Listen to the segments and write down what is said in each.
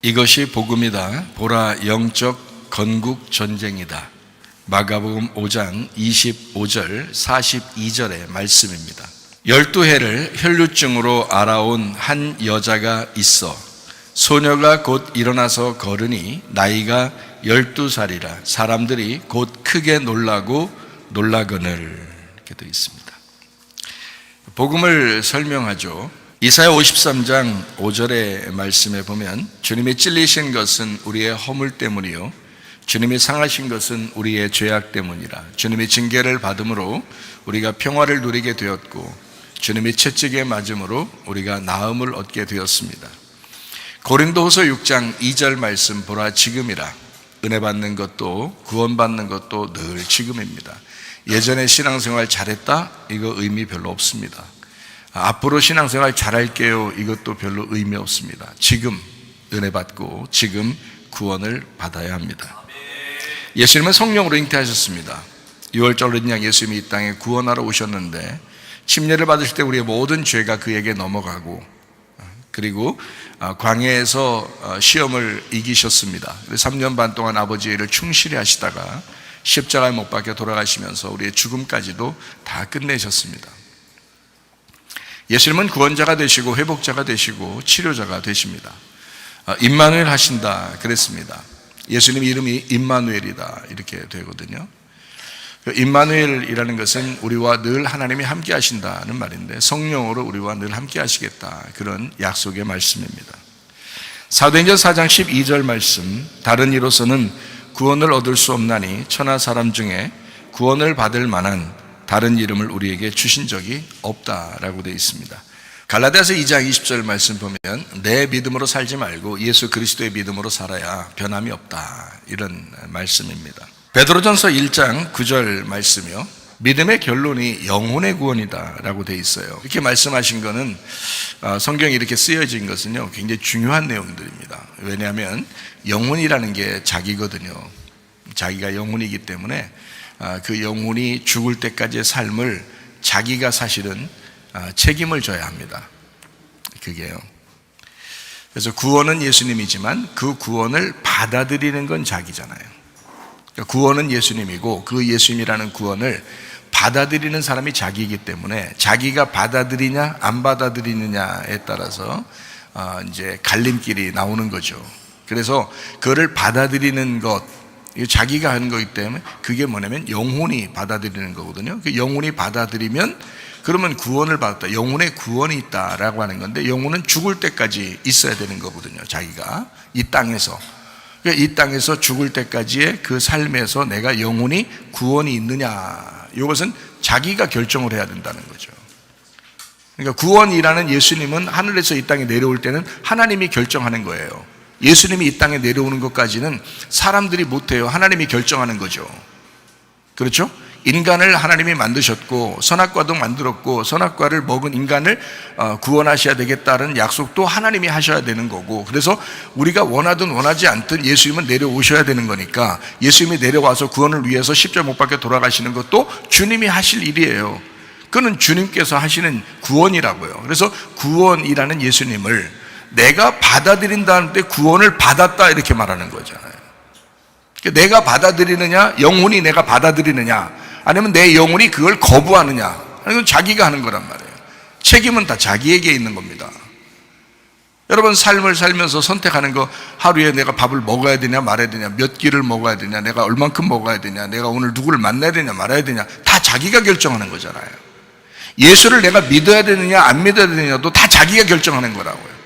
이것이 복음이다. 보라, 영적 건국 전쟁이다. 마가복음 5장 25절 42절의 말씀입니다. 12해를 혈루증으로 앓아온 한 여자가 있어 소녀가 곧 일어나서 걸으니 나이가 12살이라 사람들이 곧 크게 놀라고 놀라거늘. 이렇게 되어 있습니다. 복음을 설명하죠. 이사야 53장 5절의 말씀에 보면 주님이 찔리신 것은 우리의 허물 때문이요 주님이 상하신 것은 우리의 죄악 때문이라. 주님이 징계를 받음으로 우리가 평화를 누리게 되었고 주님이 채찍에 맞음으로 우리가 나음을 얻게 되었습니다. 고린도후서 6장 2절 말씀 보라 지금이라. 은혜 받는 것도 구원받는 것도 늘 지금입니다. 예전에 신앙생활 잘했다? 이거 의미 별로 없습니다. 앞으로 신앙생활 잘할게요. 이것도 별로 의미 없습니다. 지금 은혜 받고 지금 구원을 받아야 합니다. 예수님은 성령으로 잉태하셨습니다. 6월절 어린 양 예수님이 이 땅에 구원하러 오셨는데 침례를 받으실 때 우리의 모든 죄가 그에게 넘어가고 그리고 광야에서 시험을 이기셨습니다. 3년 반 동안 아버지의 일을 충실히 하시다가 십자가에 못 박혀 돌아가시면서 우리의 죽음까지도 다 끝내셨습니다. 예수님은 구원자가 되시고 회복자가 되시고 치료자가 되십니다. 임마누엘 하신다 그랬습니다. 예수님 이름이 임마누엘이다 이렇게 되거든요. 임마누엘이라는 것은 우리와 늘 하나님이 함께 하신다는 말인데 성령으로 우리와 늘 함께 하시겠다 그런 약속의 말씀입니다. 사도행전 4장 12절 말씀 다른 이로서는 구원을 얻을 수 없나니 천하 사람 중에 구원을 받을 만한 다른 이름을 우리에게 주신 적이 없다라고 되어 있습니다. 갈라디아서 2장 20절 말씀 보면 내 믿음으로 살지 말고 예수 그리스도의 믿음으로 살아야 변함이 없다 이런 말씀입니다. 베드로전서 1장 9절 말씀이요 믿음의 결론이 영혼의 구원이다 라고 되어 있어요. 이렇게 말씀하신 거는 성경이 이렇게 쓰여진 것은요 굉장히 중요한 내용들입니다. 왜냐하면 영혼이라는 게 자기거든요. 자기가 영혼이기 때문에 그 영혼이 죽을 때까지의 삶을 자기가 사실은 책임을 져야 합니다. 그게요. 그래서 구원은 예수님이지만 그 구원을 받아들이는 건 자기잖아요. 구원은 예수님이고 그 예수님이라는 구원을 받아들이는 사람이 자기이기 때문에 자기가 받아들이냐 안 받아들이느냐에 따라서 이제 갈림길이 나오는 거죠. 그래서 그거를 받아들이는 것, 자기가 하는 거기 때문에 그게 뭐냐면 영혼이 받아들이는 거거든요. 그 영혼이 받아들이면 그러면 구원을 받았다. 영혼의 구원이 있다라고 하는 건데 영혼은 죽을 때까지 있어야 되는 거거든요. 자기가 이 땅에서. 이 땅에서 죽을 때까지의 그 삶에서 내가 영혼이 구원이 있느냐 이것은 자기가 결정을 해야 된다는 거죠. 그러니까 구원이라는 예수님은 하늘에서 이 땅에 내려올 때는 하나님이 결정하는 거예요. 예수님이 이 땅에 내려오는 것까지는 사람들이 못해요. 하나님이 결정하는 거죠. 그렇죠? 인간을 하나님이 만드셨고 선악과도 만들었고 선악과를 먹은 인간을 구원하셔야 되겠다는 약속도 하나님이 하셔야 되는 거고 그래서 우리가 원하든 원하지 않든 예수님은 내려오셔야 되는 거니까 예수님이 내려와서 구원을 위해서 십자가 못 박혀 돌아가시는 것도 주님이 하실 일이에요. 그는 주님께서 하시는 구원이라고요. 그래서 구원이라는 예수님을 내가 받아들인다는데 구원을 받았다 이렇게 말하는 거잖아요. 내가 받아들이느냐 영혼이 내가 받아들이느냐 아니면 내 영혼이 그걸 거부하느냐 이건 자기가 하는 거란 말이에요. 책임은 다 자기에게 있는 겁니다. 여러분 삶을 살면서 선택하는 거 하루에 내가 밥을 먹어야 되냐 말아야 되냐 몇 끼를 먹어야 되냐 내가 얼만큼 먹어야 되냐 내가 오늘 누구를 만나야 되냐 말아야 되냐 다 자기가 결정하는 거잖아요. 예수를 내가 믿어야 되느냐 안 믿어야 되느냐도 다 자기가 결정하는 거라고요.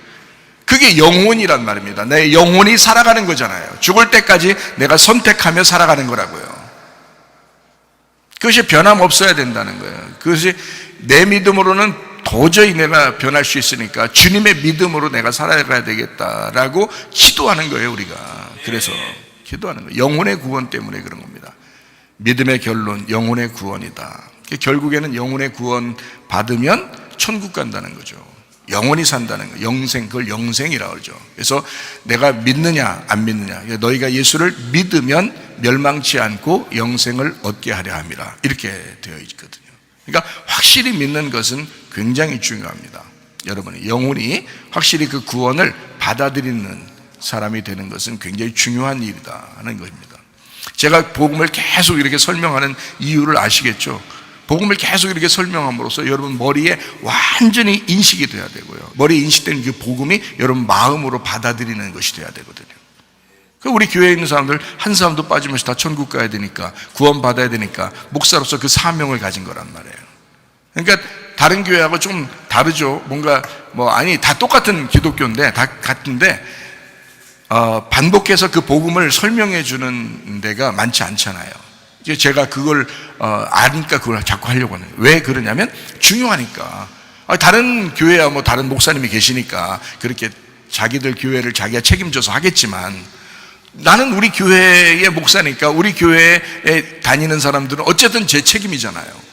그게 영혼이란 말입니다. 내 영혼이 살아가는 거잖아요. 죽을 때까지 내가 선택하며 살아가는 거라고요. 그것이 변함없어야 된다는 거예요. 그것이 내 믿음으로는 도저히 내가 변할 수 있으니까 주님의 믿음으로 내가 살아가야 되겠다라고 기도하는 거예요, 우리가. 그래서 기도하는 거예요. 영혼의 구원 때문에 그런 겁니다. 믿음의 결론, 영혼의 구원이다. 결국에는 영혼의 구원 받으면 천국 간다는 거죠. 영원히 산다는 거, 영생, 그걸 영생이라고 그러죠. 그래서 내가 믿느냐 안 믿느냐, 너희가 예수를 믿으면 멸망치 않고 영생을 얻게 하려 함이라 이렇게 되어 있거든요. 그러니까 확실히 믿는 것은 굉장히 중요합니다. 여러분이 영혼이 확실히 그 구원을 받아들이는 사람이 되는 것은 굉장히 중요한 일이다 하는 것입니다. 제가 복음을 계속 이렇게 설명하는 이유를 아시겠죠? 복음을 계속 이렇게 설명함으로써 여러분 머리에 완전히 인식이 돼야 되고요. 머리에 인식된 그 복음이 여러분 마음으로 받아들이는 것이 돼야 되거든요. 우리 교회에 있는 사람들 한 사람도 빠지면서 다 천국 가야 되니까, 구원 받아야 되니까 목사로서 그 사명을 가진 거란 말이에요. 그러니까 다른 교회하고 좀 다르죠. 뭔가 다 똑같은 기독교인데 다 같은데 반복해서 그 복음을 설명해 주는 데가 많지 않잖아요. 이제 제가 그걸 아니까 그걸 자꾸 하려고 하는 거예요. 왜 그러냐면 중요하니까. 다른 교회야 다른 목사님이 계시니까 그렇게 자기들 교회를 자기가 책임져서 하겠지만, 나는 우리 교회의 목사니까 우리 교회에 다니는 사람들은 어쨌든 제 책임이잖아요.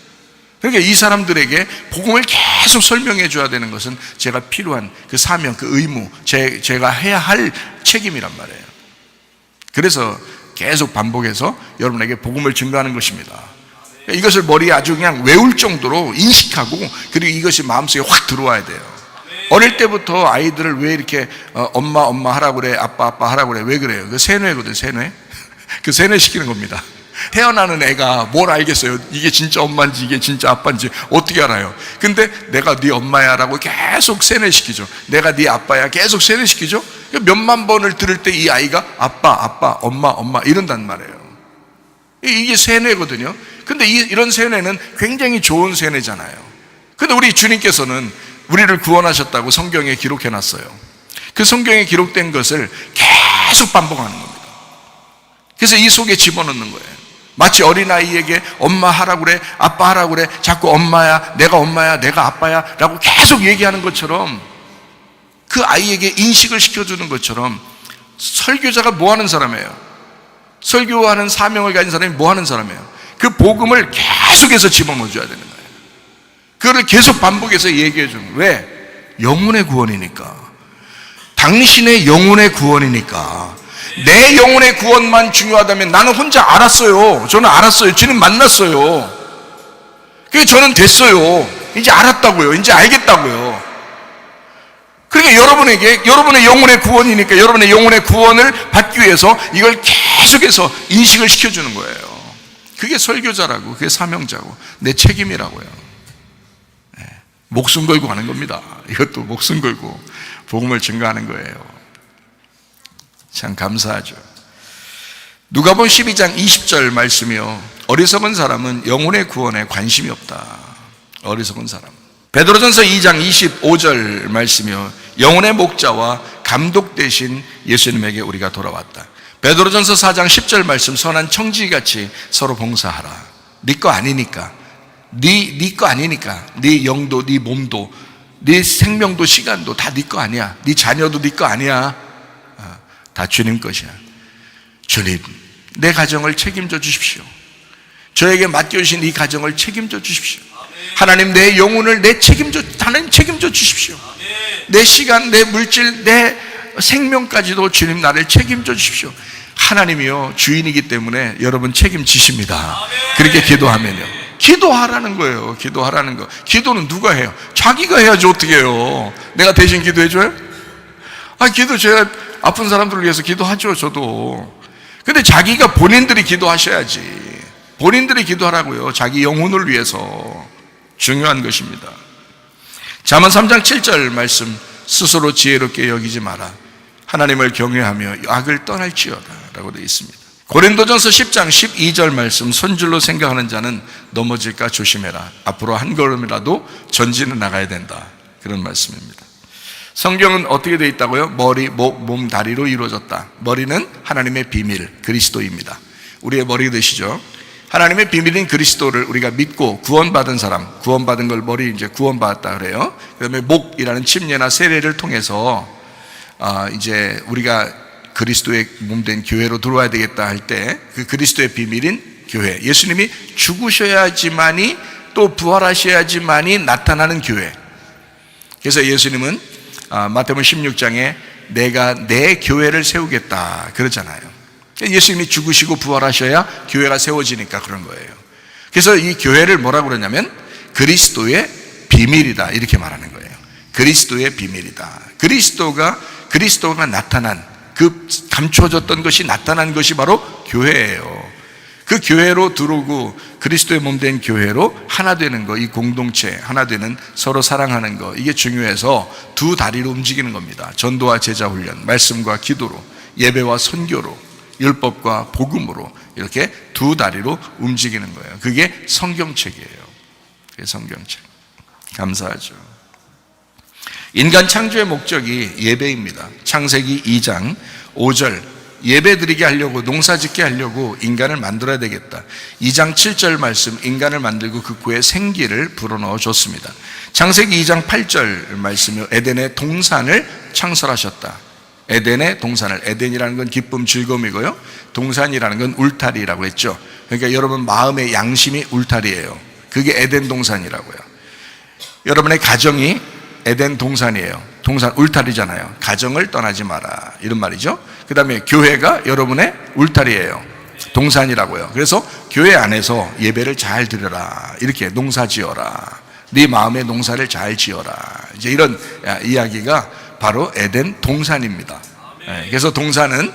그러니까 이 사람들에게 복음을 계속 설명해 줘야 되는 것은 제가 필요한 그 사명, 그 의무, 제가 해야 할 책임이란 말이에요. 그래서 계속 반복해서 여러분에게 복음을 증거하는 것입니다. 이것을 머리에 아주 그냥 외울 정도로 인식하고, 그리고 이것이 마음속에 확 들어와야 돼요. 어릴 때부터 아이들을 왜 이렇게 엄마 하라고 그래, 아빠 하라고 그래, 왜 그래요? 그 세뇌거든, 세뇌. 그 세뇌시키는 겁니다. 태어나는 애가 뭘 알겠어요? 이게 진짜 엄마인지 이게 진짜 아빠인지 어떻게 알아요? 근데 내가 네 엄마야 라고 계속 세뇌시키죠. 내가 네 아빠야 계속 세뇌시키죠. 몇만 번을 들을 때 이 아이가 아빠, 엄마 이런단 말이에요. 이게 세뇌거든요. 근데 이런 세뇌는 굉장히 좋은 세뇌잖아요. 근데 우리 주님께서는 우리를 구원하셨다고 성경에 기록해놨어요. 그 성경에 기록된 것을 계속 반복하는 겁니다. 그래서 이 속에 집어넣는 거예요. 마치 어린아이에게 엄마 하라고 그래, 아빠 하라고 그래, 자꾸 엄마야, 내가 아빠야 라고 계속 얘기하는 것처럼, 그 아이에게 인식을 시켜주는 것처럼, 설교자가 뭐 하는 사람이에요? 설교하는 사명을 가진 사람이 뭐 하는 사람이에요? 그 복음을 계속해서 집어넣어줘야 되는 거예요. 그거를 계속 반복해서 얘기해 주는 거예요. 왜? 영혼의 구원이니까. 당신의 영혼의 구원이니까. 내 영혼의 구원만 중요하다면 나는 혼자 알았어요. 저는 알았어요. 주님 만났어요. 그래서 저는 됐어요. 이제 알았다고요. 이제 알겠다고요. 그러니까 여러분의 영혼의 구원이니까 여러분의 영혼의 구원을 받기 위해서 이걸 계속해서 인식을 시켜주는 거예요. 그게 설교자라고, 그게 사명자고, 내 책임이라고요. 네. 목숨 걸고 가는 겁니다. 이것도 목숨 걸고 복음을 증거하는 거예요. 참 감사하죠. 누가복음 12장 20절 말씀이요, 어리석은 사람은 영혼의 구원에 관심이 없다. 어리석은 사람. 베드로전서 2장 25절 말씀이요, 영혼의 목자와 감독 되신 예수님에게 우리가 돌아왔다. 베드로전서 4장 10절 말씀, 선한 청지기같이 서로 봉사하라. 네 거 아니니까, 네 거 아니니까, 네 영도, 네 몸도, 네 생명도, 시간도 다 네 거 아니야. 네 자녀도 네 거 아니야. 다 주님 것이야. 주님, 내 가정을 책임져 주십시오. 저에게 맡겨주신 이 가정을 책임져 주십시오. 하나님, 내 영혼을 하나님 책임져 주십시오. 내 시간, 내 물질, 내 생명까지도 주님 나를 책임져 주십시오. 하나님이요, 주인이기 때문에 여러분 책임지십니다. 그렇게 기도하면요. 기도하라는 거예요. 기도하라는 거. 기도는 누가 해요? 자기가 해야지 어떻게 해요? 내가 대신 기도해줘요? 기도 제가 아픈 사람들을 위해서 기도하죠, 저도. 근데 자기가 본인들이 기도하셔야지. 본인들이 기도하라고요. 자기 영혼을 위해서. 중요한 것입니다. 잠언 3장 7절 말씀, 스스로 지혜롭게 여기지 마라. 하나님을 경외하며 악을 떠날지어다 라고 되어 있습니다. 고린도전서 10장 12절 말씀, 손줄로 생각하는 자는 넘어질까 조심해라. 앞으로 한 걸음이라도 전진해 나가야 된다. 그런 말씀입니다. 성경은 어떻게 되어 있다고요? 머리, 목, 몸, 다리로 이루어졌다. 머리는 하나님의 비밀, 그리스도입니다. 우리의 머리 되시죠? 하나님의 비밀인 그리스도를 우리가 믿고 구원받은 사람, 구원받은 걸 머리 이제 구원받았다 그래요. 그 다음에 목이라는 침례나 세례를 통해서 이제 우리가 그리스도의 몸된 교회로 들어와야 되겠다 할 때, 그 그리스도의 비밀인 교회, 예수님이 죽으셔야지만이 또 부활하셔야지만이 나타나는 교회. 그래서 예수님은 마태복음 16장에 내가 내 교회를 세우겠다 그러잖아요. 예수님이 죽으시고 부활하셔야 교회가 세워지니까 그런 거예요. 그래서 이 교회를 뭐라고 그러냐면 그리스도의 비밀이다 이렇게 말하는 거예요. 그리스도의 비밀이다. 그리스도가 나타난 그 감춰졌던 것이 나타난 것이 바로 교회예요. 그 교회로 들어오고 그리스도의 몸 된 교회로 하나 되는 거, 이 공동체 하나 되는, 서로 사랑하는 거, 이게 중요해서 두 다리로 움직이는 겁니다. 전도와 제자 훈련, 말씀과 기도로, 예배와 선교로, 율법과 복음으로, 이렇게 두 다리로 움직이는 거예요. 그게 성경책이에요. 그게 성경책. 감사하죠. 인간 창조의 목적이 예배입니다. 창세기 2장 5절, 예배 드리게 하려고, 농사 짓게 하려고 인간을 만들어야 되겠다. 2장 7절 말씀, 인간을 만들고 그 구에 생기를 불어넣어 줬습니다. 창세기 2장 8절 말씀이 에덴의 동산을 창설하셨다. 에덴의 동산을, 에덴이라는 건 기쁨, 즐거움이고요, 동산이라는 건 울타리라고 했죠. 그러니까 여러분 마음의 양심이 울타리예요. 그게 에덴 동산이라고요. 여러분의 가정이 에덴 동산이에요. 동산 울타리잖아요. 가정을 떠나지 마라, 이런 말이죠. 그 다음에 교회가 여러분의 울타리예요. 동산이라고요. 그래서 교회 안에서 예배를 잘 드려라, 이렇게 농사 지어라, 네 마음의 농사를 잘 지어라, 이제 이런 이야기가 바로 에덴 동산입니다. 그래서 동산은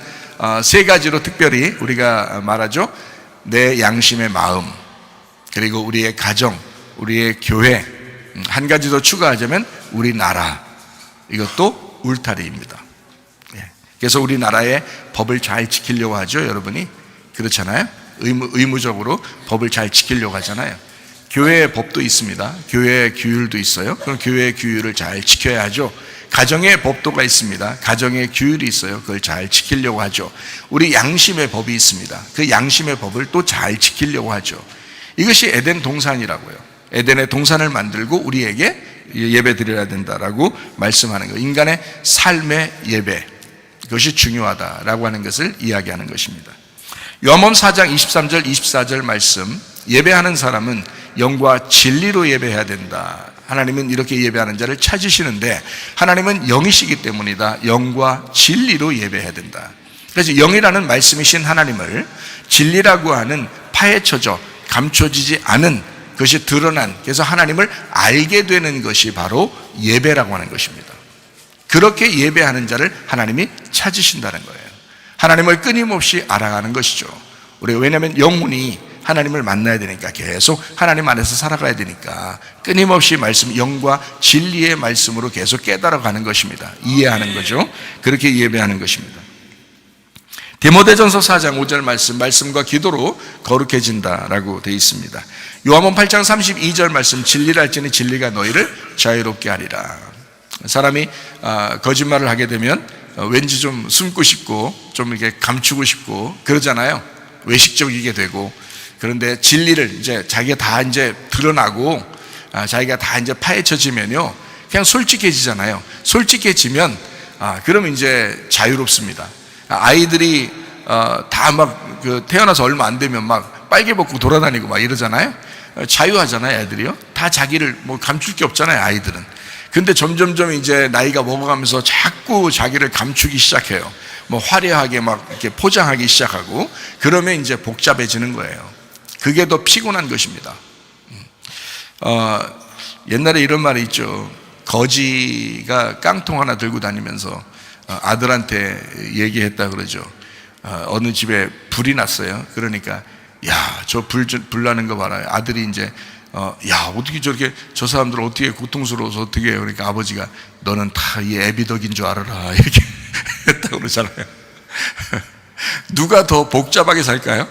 세 가지로 특별히 우리가 말하죠. 내 양심의 마음, 그리고 우리의 가정, 우리의 교회, 한 가지 더 추가하자면 우리나라, 이것도 울타리입니다. 그래서 우리나라의 법을 잘 지키려고 하죠. 여러분이 그렇잖아요. 의무적으로 법을 잘 지키려고 하잖아요. 교회의 법도 있습니다. 교회의 규율도 있어요. 그럼 교회의 규율을 잘 지켜야 하죠. 가정의 법도가 있습니다. 가정의 규율이 있어요. 그걸 잘 지키려고 하죠. 우리 양심의 법이 있습니다. 그 양심의 법을 또 잘 지키려고 하죠. 이것이 에덴 동산이라고요. 에덴의 동산을 만들고 우리에게 예배 드려야 된다라고 말씀하는 거예요. 인간의 삶의 예배, 그것이 중요하다라고 하는 것을 이야기하는 것입니다. 요한복음 4장 23절 24절 말씀, 예배하는 사람은 영과 진리로 예배해야 된다. 하나님은 이렇게 예배하는 자를 찾으시는데 하나님은 영이시기 때문이다. 영과 진리로 예배해야 된다. 그래서 영이라는 말씀이신 하나님을 진리라고 하는 파헤쳐져 감춰지지 않은 그것이 드러난, 그래서 하나님을 알게 되는 것이 바로 예배라고 하는 것입니다. 그렇게 예배하는 자를 하나님이 찾으신다는 거예요. 하나님을 끊임없이 알아가는 것이죠. 왜냐하면 영혼이 하나님을 만나야 되니까, 계속 하나님 안에서 살아가야 되니까 끊임없이 말씀, 영과 진리의 말씀으로 계속 깨달아가는 것입니다. 이해하는 거죠. 그렇게 예배하는 것입니다. 디모데전서 4장 5절 말씀과 기도로 거룩해진다라고 되어 있습니다. 요한복음 8장 32절 말씀, 진리를 알지니 진리가 너희를 자유롭게 하리라. 사람이 거짓말을 하게 되면 왠지 좀 숨고 싶고 좀 이렇게 감추고 싶고 그러잖아요. 외식적이게 되고. 그런데 진리를 이제 자기가 다 이제 드러나고 자기가 다 이제 파헤쳐지면요, 그냥 솔직해지잖아요. 솔직해지면 그러면 이제 자유롭습니다. 아이들이 다 막 태어나서 얼마 안 되면 막 빨개 벗고 돌아다니고 막 이러잖아요. 자유하잖아요, 애들이요. 다 자기를 뭐 감출 게 없잖아요, 아이들은. 근데 점점점 이제 나이가 먹어가면서 자꾸 자기를 감추기 시작해요. 뭐 화려하게 막 이렇게 포장하기 시작하고, 그러면 이제 복잡해지는 거예요. 그게 더 피곤한 것입니다. 옛날에 이런 말이 있죠. 거지가 깡통 하나 들고 다니면서 아들한테 얘기했다 그러죠. 어느 집에 불이 났어요. 그러니까 야, 저 불 나는 거 봐라. 아들이 이제 야, 어떻게 저렇게 저 사람들 어떻게 고통스러워서 어떻게 해요? 그러니까 아버지가 너는 다 이 애비덕인 줄 알아라, 이렇게 했다고 그러잖아요. 누가 더 복잡하게 살까요?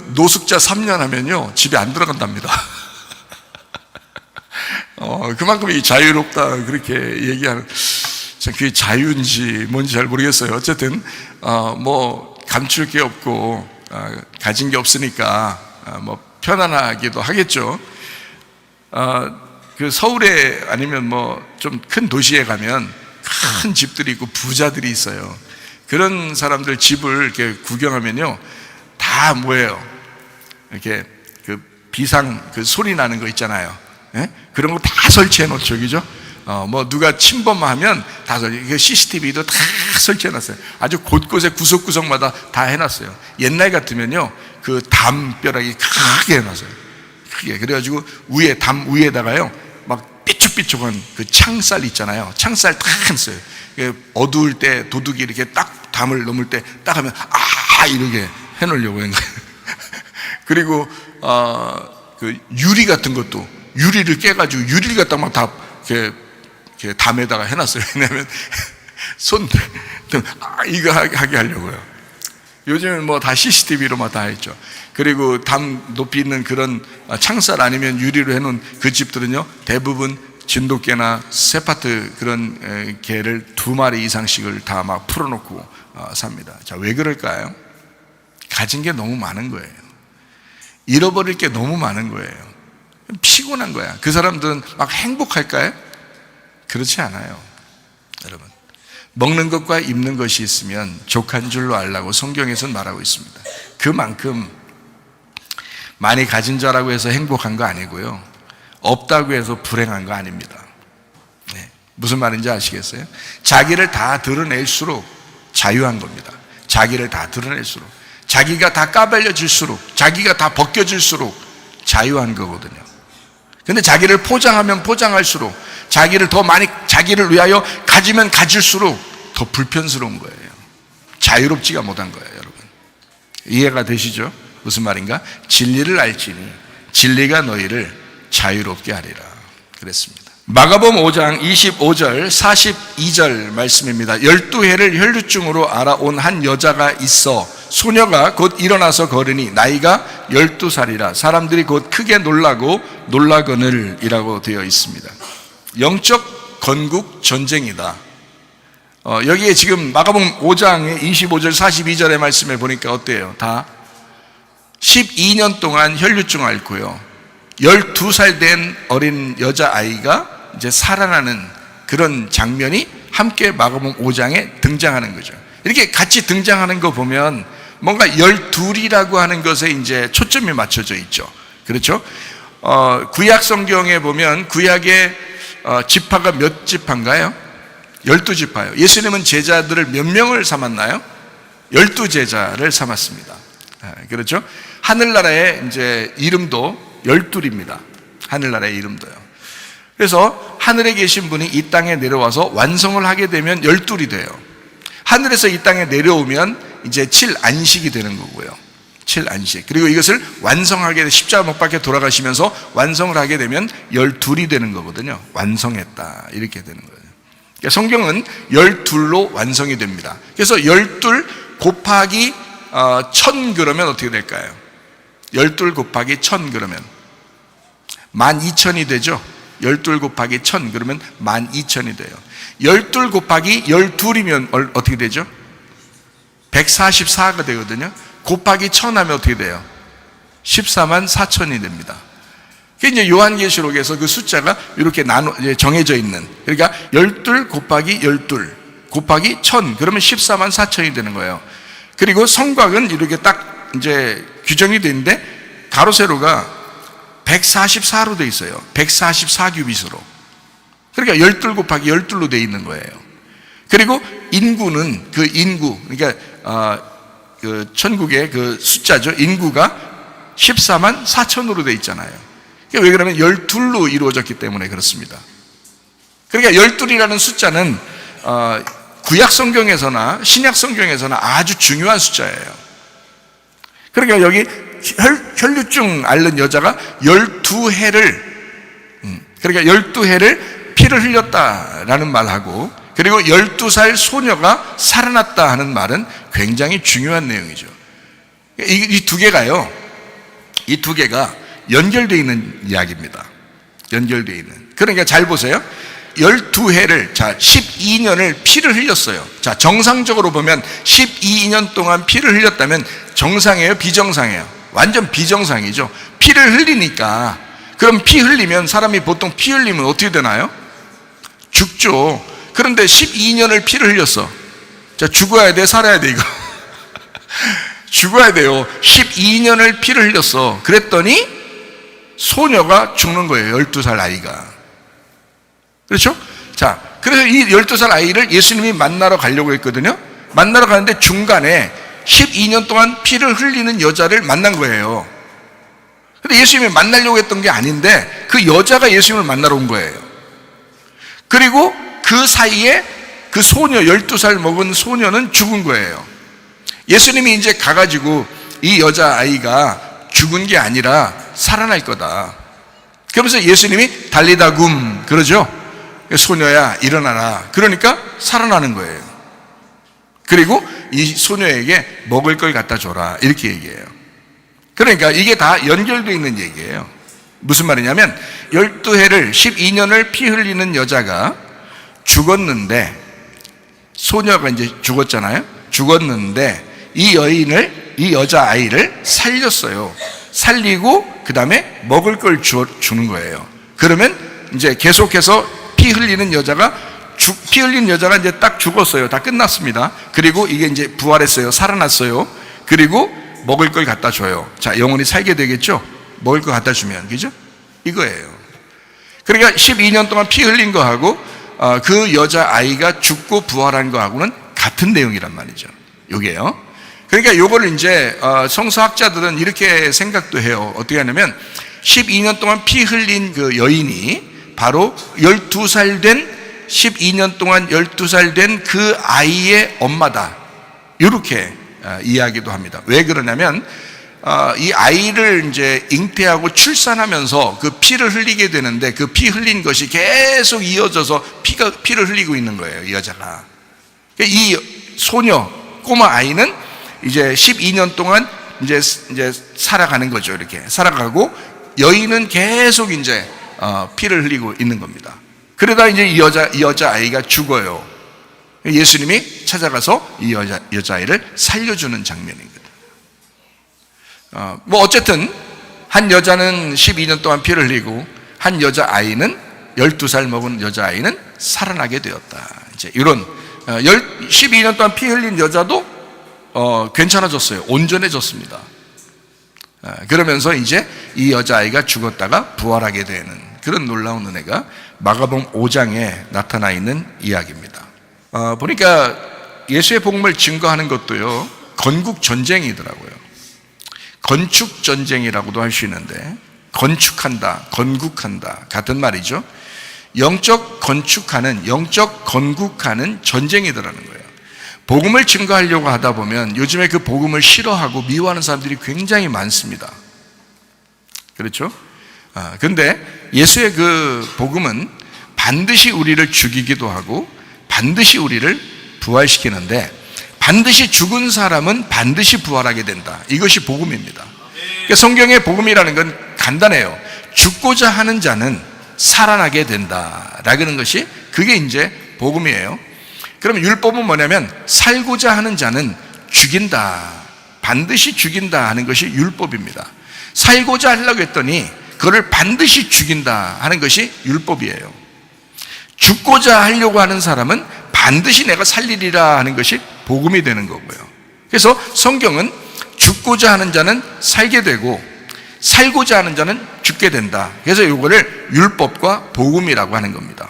노숙자 3년 하면요, 집에 안 들어간답니다. 그만큼 이 자유롭다, 그렇게 얘기하는, 그게 자유인지 뭔지 잘 모르겠어요. 어쨌든, 뭐, 감출 게 없고, 가진 게 없으니까, 뭐, 편안하기도 하겠죠. 그 서울에 아니면 뭐, 좀 큰 도시에 가면 큰 집들이 있고 부자들이 있어요. 그런 사람들 집을 이렇게 구경하면요, 다 뭐예요? 이렇게 그 비상 그 소리 나는 거 있잖아요. 예? 그런 거 다 설치해 놓죠, 그죠? 뭐 누가 침범하면 다 CCTV도 다 설치해 놨어요. 아주 곳곳에 구석구석마다 다 해놨어요. 옛날 같으면요, 그 담벼락이 크게 해놨어요. 크게. 그래가지고 담 위에다가요, 막 삐쭉삐쭉한 그 창살 있잖아요. 창살 다 했어요. 어두울 때 도둑이 이렇게 딱 담을 넘을 때 딱 하면 이렇게 해놓으려고 한 거예요. 그리고 그 유리 같은 것도 유리를 깨가지고 유리를 갖다 막 다 이렇게 담에다가 해놨어요. 왜냐하면 이거 하게 하려고요. 요즘은 뭐 다 CCTV로 막 다 했죠. 그리고 담 높이 있는 그런 창살 아니면 유리로 해놓은 그 집들은요, 대부분 진돗개나 세파트 그런 개를 2마리 이상씩을 다 막 풀어놓고 삽니다. 자, 왜 그럴까요? 가진 게 너무 많은 거예요. 잃어버릴 게 너무 많은 거예요. 피곤한 거야. 그 사람들은 막 행복할까요? 그렇지 않아요. 여러분, 먹는 것과 입는 것이 있으면 족한 줄로 알라고 성경에서는 말하고 있습니다. 그만큼 많이 가진 자라고 해서 행복한 거 아니고요, 없다고 해서 불행한 거 아닙니다. 네. 무슨 말인지 아시겠어요? 자기를 다 드러낼수록 자유한 겁니다. 자기를 다 드러낼수록, 자기가 다 까발려질수록, 자기가 다 벗겨질수록 자유한 거거든요. 근데 자기를 포장하면 포장할수록, 자기를 더 많이 자기를 위하여 가지면 가질수록 더 불편스러운 거예요. 자유롭지가 못한 거예요, 여러분. 이해가 되시죠? 무슨 말인가? 진리를 알지니 진리가 너희를 자유롭게 하리라 그랬습니다. 마가복음 5장 25절 42절 말씀입니다. 12해를 혈루증으로 알아온 한 여자가 있어 소녀가 곧 일어나서 걸으니 나이가 12살이라 사람들이 곧 크게 놀라거늘이라고 되어 있습니다. 영적 건국 전쟁이다. 여기에 지금 마가복음 5장의 25절 42절의 말씀에 보니까 어때요? 다 12년 동안 혈루증을 앓고요, 12살 된 어린 여자아이가 이제 살아나는 그런 장면이 함께 마가복음 5장에 등장하는 거죠. 이렇게 같이 등장하는 거 보면 뭔가 12이라고 하는 것에 이제 초점이 맞춰져 있죠. 그렇죠? 구약 성경에 보면 구약의 지파가 몇 지파인가요? 12지파예요. 예수님은 제자들을 몇 명을 삼았나요? 12제자를 삼았습니다. 그렇죠? 하늘나라의 이제 이름도 12입니다. 하늘나라의 이름도요. 그래서 하늘에 계신 분이 이 땅에 내려와서 완성을 하게 되면 12이 돼요. 하늘에서 이 땅에 내려오면 이제 7안식이 되는 거고요. 7안식. 그리고 이것을 완성하게 돼 십자가 못 박혀 돌아가시면서 완성을 하게 되면 12이 되는 거거든요. 완성했다, 이렇게 되는 거예요. 그러니까 성경은 12로 완성이 됩니다. 그래서 12 곱하기 1000 그러면 어떻게 될까요? 12 곱하기 1000 그러면 12,000이 되죠. 12 곱하기 1000 그러면 12,000이 돼요. 12 곱하기 12이면 어떻게 되죠? 144가 되거든요. 곱하기 1000 하면 어떻게 돼요? 144,000이 됩니다. 이제 요한계시록에서 그 숫자가 이렇게 정해져 있는, 그러니까 12 곱하기 12 곱하기 1000 그러면 144,000이 되는 거예요. 그리고 성곽은 이렇게 딱 이제 규정이 되어 있는데 가로 세로가 144로 되어 있어요. 144규빗으로. 그러니까 12 곱하기 12로 되어 있는 거예요. 그리고 인구는 그 인구, 그러니까 그 천국의 그 숫자죠. 인구가 144,000으로 되어 있잖아요. 왜 그러면 12로 이루어졌기 때문에 그렇습니다. 그러니까 12이라는 숫자는 구약 성경에서나 신약 성경에서나 아주 중요한 숫자예요. 그러니까 여기 혈루증 앓는 여자가 12해를 그러니까 12해를 피를 흘렸다라는 말하고, 그리고 12살 소녀가 살아났다 하는 말은 굉장히 중요한 내용이죠. 이 두 개가요, 이 두 개가 연결되어 있는 이야기입니다. 연결되어 있는. 그러니까 잘 보세요. 12해를, 자, 12년을 피를 흘렸어요. 자, 정상적으로 보면 12년 동안 피를 흘렸다면 정상이에요, 비정상이에요? 완전 비정상이죠. 피를 흘리니까, 그럼 피 흘리면, 사람이 보통 피 흘리면 어떻게 되나요? 죽죠. 그런데 12년을 피를 흘렸어. 자, 죽어야 돼, 살아야 돼, 이거? 죽어야 돼요. 12년을 피를 흘렸어. 그랬더니 소녀가 죽는 거예요. 12살 아이가. 그렇죠? 자, 그래서 이 12살 아이를 예수님이 만나러 가려고 했거든요. 만나러 가는데 중간에 12년 동안 피를 흘리는 여자를 만난 거예요. 근데 예수님이 만나려고 했던 게 아닌데 그 여자가 예수님을 만나러 온 거예요. 그리고 그 사이에 그 소녀, 12살 먹은 소녀는 죽은 거예요. 예수님이 이제 가가지고 이 여자아이가 죽은 게 아니라 살아날 거다. 그러면서 예수님이 달리다굼 그러죠. 소녀야 일어나라. 그러니까 살아나는 거예요. 그리고 이 소녀에게 먹을 걸 갖다 줘라 이렇게 얘기해요. 그러니까 이게 다 연결되어 있는 얘기예요. 무슨 말이냐면 12해를 12년을 피 흘리는 여자가 죽었는데, 소녀가 이제 죽었잖아요. 죽었는데 이 여자아이를 살렸어요. 살리고 그 다음에 먹을 걸 주는 거예요. 그러면 이제 계속해서 피 흘리는 여자가 이제 딱 죽었어요. 다 끝났습니다. 그리고 이게 이제 부활했어요. 살아났어요. 그리고 먹을 걸 갖다 줘요. 자, 영혼이 살게 되겠죠? 먹을 걸 갖다 주면, 그죠? 이거예요. 그러니까 12년 동안 피 흘린 거하고 그 여자아이가 죽고 부활한 거하고는 같은 내용이란 말이죠. 요게요. 그러니까 요거를 이제 성서학자들은 이렇게 생각도 해요. 어떻게 하냐면 12년 동안 피 흘린 그 여인이 바로 12살 된 12년 동안 12살 된 그 아이의 엄마다. 이렇게 이야기도 합니다. 왜 그러냐면 이 아이를 이제 잉태하고 출산하면서 그 피를 흘리게 되는데, 그 피 흘린 것이 계속 이어져서 피를 흘리고 있는 거예요, 이 여자가. 이 소녀, 꼬마 아이는 이제 12년 동안 이제 살아가는 거죠. 이렇게 살아가고, 여인은 계속 이제 피를 흘리고 있는 겁니다. 그러다 이제 이 여자 아이가 죽어요. 예수님이 찾아가서 이 여자아이를 살려주는 장면입니다. 뭐 어쨌든 한 여자는 12년 동안 피를 흘리고 한 여자아이는 12살 먹은 여자아이는 살아나게 되었다. 이제 이런 12년 동안 피 흘린 여자도 괜찮아졌어요. 온전해졌습니다. 그러면서 이제 이 여자아이가 죽었다가 부활하게 되는 그런 놀라운 은혜가 마가복음 5장에 나타나 있는 이야기입니다. 보니까 예수의 복음을 증거하는 것도요, 건국 전쟁이더라고요. 건축 전쟁이라고도 할 수 있는데, 건축한다, 건국한다 같은 말이죠. 영적 건축하는, 영적 건국하는 전쟁이더라는 거예요. 복음을 증거하려고 하다 보면 요즘에 그 복음을 싫어하고 미워하는 사람들이 굉장히 많습니다. 그렇죠? 근데 예수의 그 복음은 반드시 우리를 죽이기도 하고 반드시 우리를 부활시키는데, 반드시 죽은 사람은 반드시 부활하게 된다. 이것이 복음입니다. 그러니까 성경의 복음이라는 건 간단해요. 죽고자 하는 자는 살아나게 된다라는 것이, 그게 이제 복음이에요. 그럼 율법은 뭐냐면 살고자 하는 자는 죽인다, 반드시 죽인다 하는 것이 율법입니다. 살고자 하려고 했더니 그를 반드시 죽인다 하는 것이 율법이에요. 죽고자 하려고 하는 사람은 반드시 내가 살리리라 하는 것이 복음이 되는 거고요. 그래서 성경은 죽고자 하는 자는 살게 되고 살고자 하는 자는 죽게 된다. 그래서 이거를 율법과 복음이라고 하는 겁니다.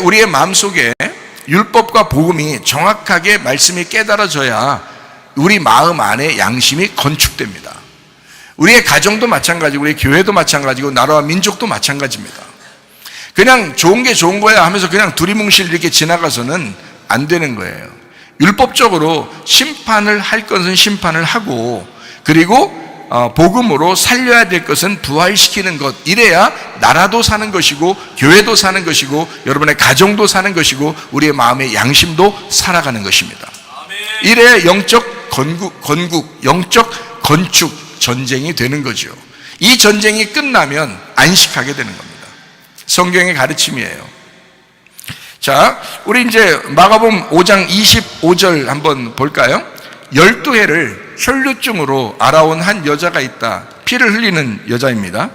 우리의 마음속에 율법과 복음이 정확하게 말씀이 깨달아져야 우리 마음 안에 양심이 건축됩니다. 우리의 가정도 마찬가지고 우리의 교회도 마찬가지고 나라와 민족도 마찬가지입니다. 그냥 좋은 게 좋은 거야 하면서 그냥 두리뭉실 이렇게 지나가서는 안 되는 거예요. 율법적으로 심판을 할 것은 심판을 하고, 그리고 복음으로 살려야 될 것은 부활시키는 것, 이래야 나라도 사는 것이고 교회도 사는 것이고 여러분의 가정도 사는 것이고 우리의 마음의 양심도 살아가는 것입니다. 이래야 영적 건국, 영적 건축 전쟁이 되는 거죠. 이 전쟁이 끝나면 안식하게 되는 겁니다. 성경의 가르침이에요. 자, 우리 이제 마가복음 5장 25절 한번 볼까요? 12해를 혈루증으로 알아온 한 여자가 있다. 피를 흘리는 여자입니다.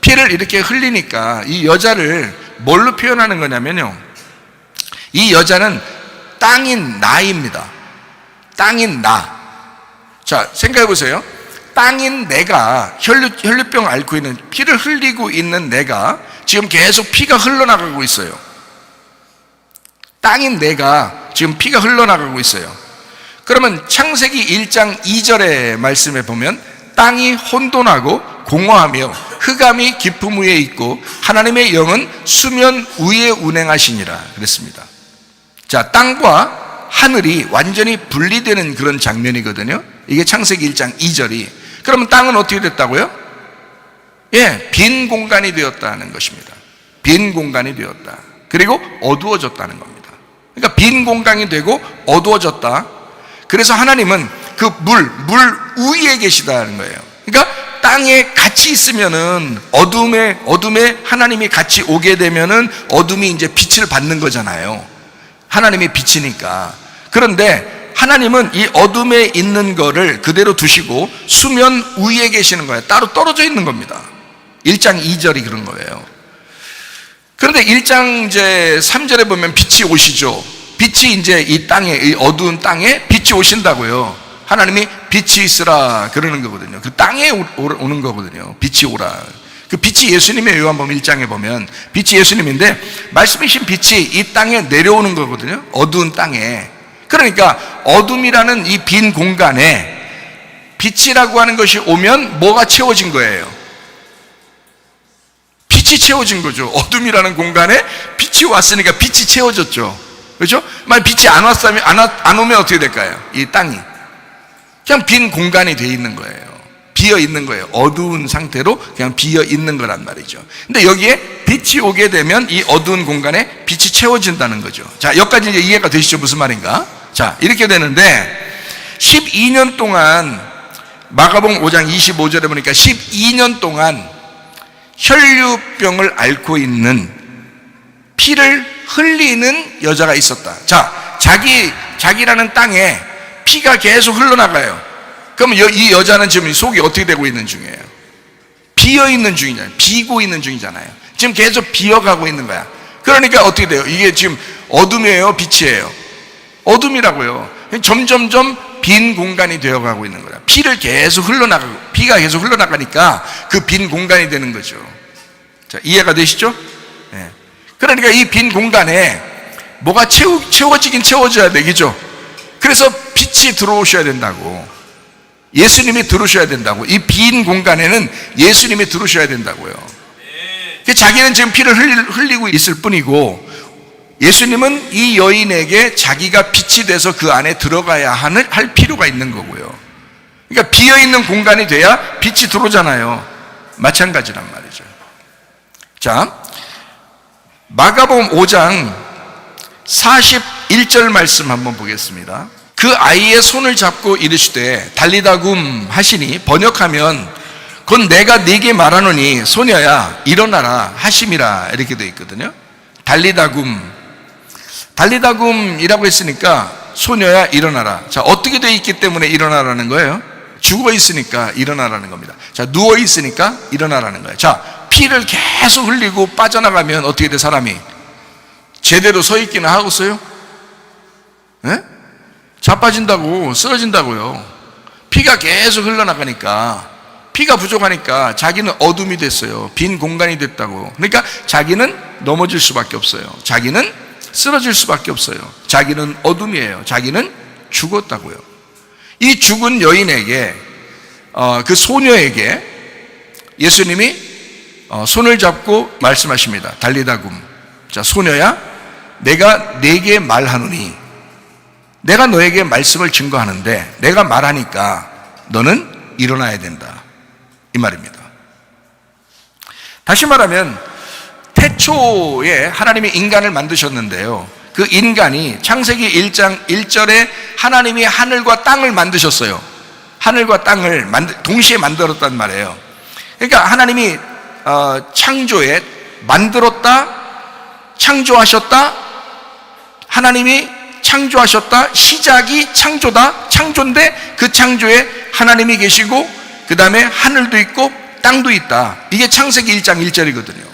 피를 이렇게 흘리니까 이 여자를 뭘로 표현하는 거냐면요, 이 여자는 땅인 나입니다. 땅인 나. 자, 생각해 보세요. 땅인 내가, 혈루병 앓고 있는, 피를 흘리고 있는 내가 지금 계속 피가 흘러나가고 있어요. 땅인 내가 지금 피가 흘러나가고 있어요. 그러면 창세기 1장 2절의 말씀에 보면 땅이 혼돈하고 공허하며 흑암이 깊음 위에 있고 하나님의 영은 수면 위에 운행하시니라 그랬습니다. 자, 땅과 하늘이 완전히 분리되는 그런 장면이거든요. 이게 창세기 1장 2절이. 그러면 땅은 어떻게 됐다고요? 예, 빈 공간이 되었다는 것입니다. 빈 공간이 되었다. 그리고 어두워졌다는 겁니다. 그러니까 빈 공간이 되고 어두워졌다. 그래서 하나님은 그 물 위에 계시다는 거예요. 그러니까 땅에 같이 있으면은 어둠에 하나님이 같이 오게 되면은 어둠이 이제 빛을 받는 거잖아요. 하나님이 빛이니까. 그런데 하나님은 이 어둠에 있는 거를 그대로 두시고 수면 위에 계시는 거예요. 따로 떨어져 있는 겁니다. 1장 2절이 그런 거예요. 그런데 1장 이제 3절에 보면 빛이 오시죠. 빛이 이제 이 땅에, 이 어두운 땅에 빛이 오신다고요. 하나님이 빛이 있으라 그러는 거거든요. 그 땅에 오는 거거든요. 빛이 오라. 그 빛이 예수님의 요한복음 1장에 보면 빛이 예수님인데 말씀이신 빛이 이 땅에 내려오는 거거든요. 어두운 땅에. 그러니까 어둠이라는 이 빈 공간에 빛이라고 하는 것이 오면 뭐가 채워진 거예요? 빛이 채워진 거죠. 어둠이라는 공간에 빛이 왔으니까 빛이 채워졌죠. 그렇죠? 만약 빛이 안 왔으면 안 오면 어떻게 될까요? 이 땅이 그냥 빈 공간이 돼 있는 거예요. 비어 있는 거예요. 어두운 상태로 그냥 비어 있는 거란 말이죠. 근데 여기에 빛이 오게 되면 이 어두운 공간에 빛이 채워진다는 거죠. 자, 여기까지 이제 이해가 되시죠? 무슨 말인가? 자, 이렇게 되는데 12년 동안 마가복음 5장 25절에 보니까 12년 동안 혈류병을 앓고 있는 피를 흘리는 여자가 있었다. 자, 자기라는 땅에 피가 계속 흘러나가요. 그럼 이 여자는 지금 속이 어떻게 되고 있는 중이에요? 비어 있는 중이잖아요. 비고 있는 중이잖아요. 지금 계속 비어가고 있는 거야. 그러니까 어떻게 돼요? 이게 지금 어둠이에요? 빛이에요? 어둠이라고요. 점점점 빈 공간이 되어가고 있는 거야. 피가 계속 흘러나가니까 그 빈 공간이 되는 거죠. 자, 이해가 되시죠? 네. 그러니까 이 빈 공간에 뭐가 채워지긴 채워져야 되겠죠. 그래서 빛이 들어오셔야 된다고. 예수님이 들어오셔야 된다고. 이 빈 공간에는 예수님이 들어오셔야 된다고요. 자기는 지금 피를 흘리고 있을 뿐이고 예수님은 이 여인에게 자기가 빛이 돼서 그 안에 들어가야 할 필요가 있는 거고요. 그러니까 비어있는 공간이 돼야 빛이 들어오잖아요. 마찬가지란 말이죠. 자, 마가복음 5장 41절 말씀 한번 보겠습니다. 그 아이의 손을 잡고 이르시되 달리다굼 하시니 번역하면 그건 내가 네게 말하노니 소녀야 일어나라 하심이라 이렇게 되어 있거든요. 달리다굼이라고 했으니까 소녀야 일어나라. 자, 어떻게 되어 있기 때문에 일어나라는 거예요? 죽어 있으니까 일어나라는 겁니다. 자, 누워 있으니까 일어나라는 거예요. 자, 피를 계속 흘리고 빠져나가면 어떻게 돼? 사람이 제대로 서 있기는 하겠어요? 네? 자빠진다고, 쓰러진다고요. 피가 계속 흘러나가니까, 피가 부족하니까 자기는 어둠이 됐어요. 빈 공간이 됐다고. 그러니까 자기는 넘어질 수밖에 없어요. 자기는 쓰러질 수밖에 없어요. 자기는 어둠이에요. 자기는 죽었다고요. 이 죽은 여인에게, 그 소녀에게 예수님이 손을 잡고 말씀하십니다. 달리다굼. 자, 소녀야, 내가 네게 말하노니, 내가 너에게 말씀을 증거하는데 내가 말하니까 너는 일어나야 된다. 이 말입니다. 다시 말하면 태초에 하나님이 인간을 만드셨는데요. 그 인간이 창세기 1장 1절에 하나님이 하늘과 땅을 만드셨어요. 하늘과 땅을 동시에 만들었단 말이에요. 그러니까 하나님이 창조에 만들었다, 창조하셨다, 하나님이 창조하셨다, 시작이 창조다, 창조인데 그 창조에 하나님이 계시고 그 다음에 하늘도 있고 땅도 있다. 이게 창세기 1장 1절이거든요.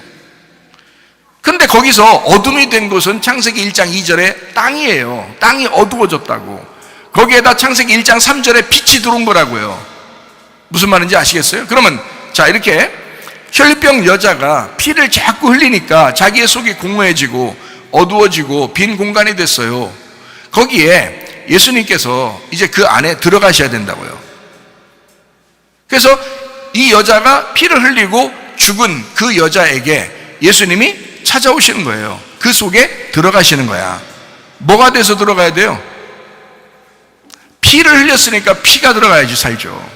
그런데 거기서 어둠이 된 곳은 창세기 1장 2절에 땅이에요. 땅이 어두워졌다고. 거기에다 창세기 1장 3절에 빛이 들어온 거라고요. 무슨 말인지 아시겠어요? 그러면 자, 이렇게 혈병 여자가 피를 자꾸 흘리니까 자기의 속이 공허해지고 어두워지고 빈 공간이 됐어요. 거기에 예수님께서 이제 그 안에 들어가셔야 된다고요. 그래서 이 여자가 피를 흘리고 죽은 그 여자에게 예수님이 찾아오시는 거예요. 그 속에 들어가시는 거야. 뭐가 돼서 들어가야 돼요? 피를 흘렸으니까 피가 들어가야지 살죠.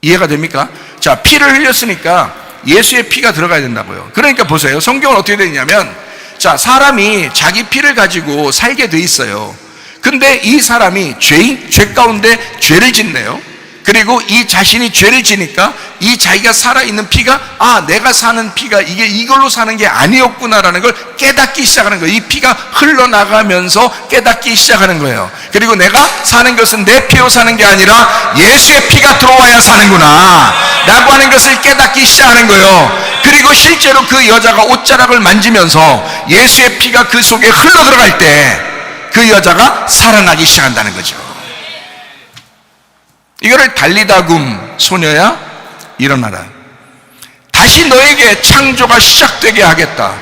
이해가 됩니까? 자, 피를 흘렸으니까 예수의 피가 들어가야 된다고요. 그러니까 보세요. 성경은 어떻게 되어 있냐면, 자, 사람이 자기 피를 가지고 살게 돼 있어요. 근데 이 사람이 죄 가운데 죄를 짓네요. 그리고 이 자신이 죄를 지니까 이 자기가 살아있는 피가, 아, 내가 사는 피가 이게 이걸로 사는 게 아니었구나라는 걸 깨닫기 시작하는 거예요. 이 피가 흘러나가면서 깨닫기 시작하는 거예요. 그리고 내가 사는 것은 내 피로 사는 게 아니라 예수의 피가 들어와야 사는구나 라고 하는 것을 깨닫기 시작하는 거예요. 그리고 실제로 그 여자가 옷자락을 만지면서 예수의 피가 그 속에 흘러 들어갈 때 그 여자가 살아나기 시작한다는 거죠. 이거를 달리다굼, 소녀야 일어나라. 다시 너에게 창조가 시작되게 하겠다.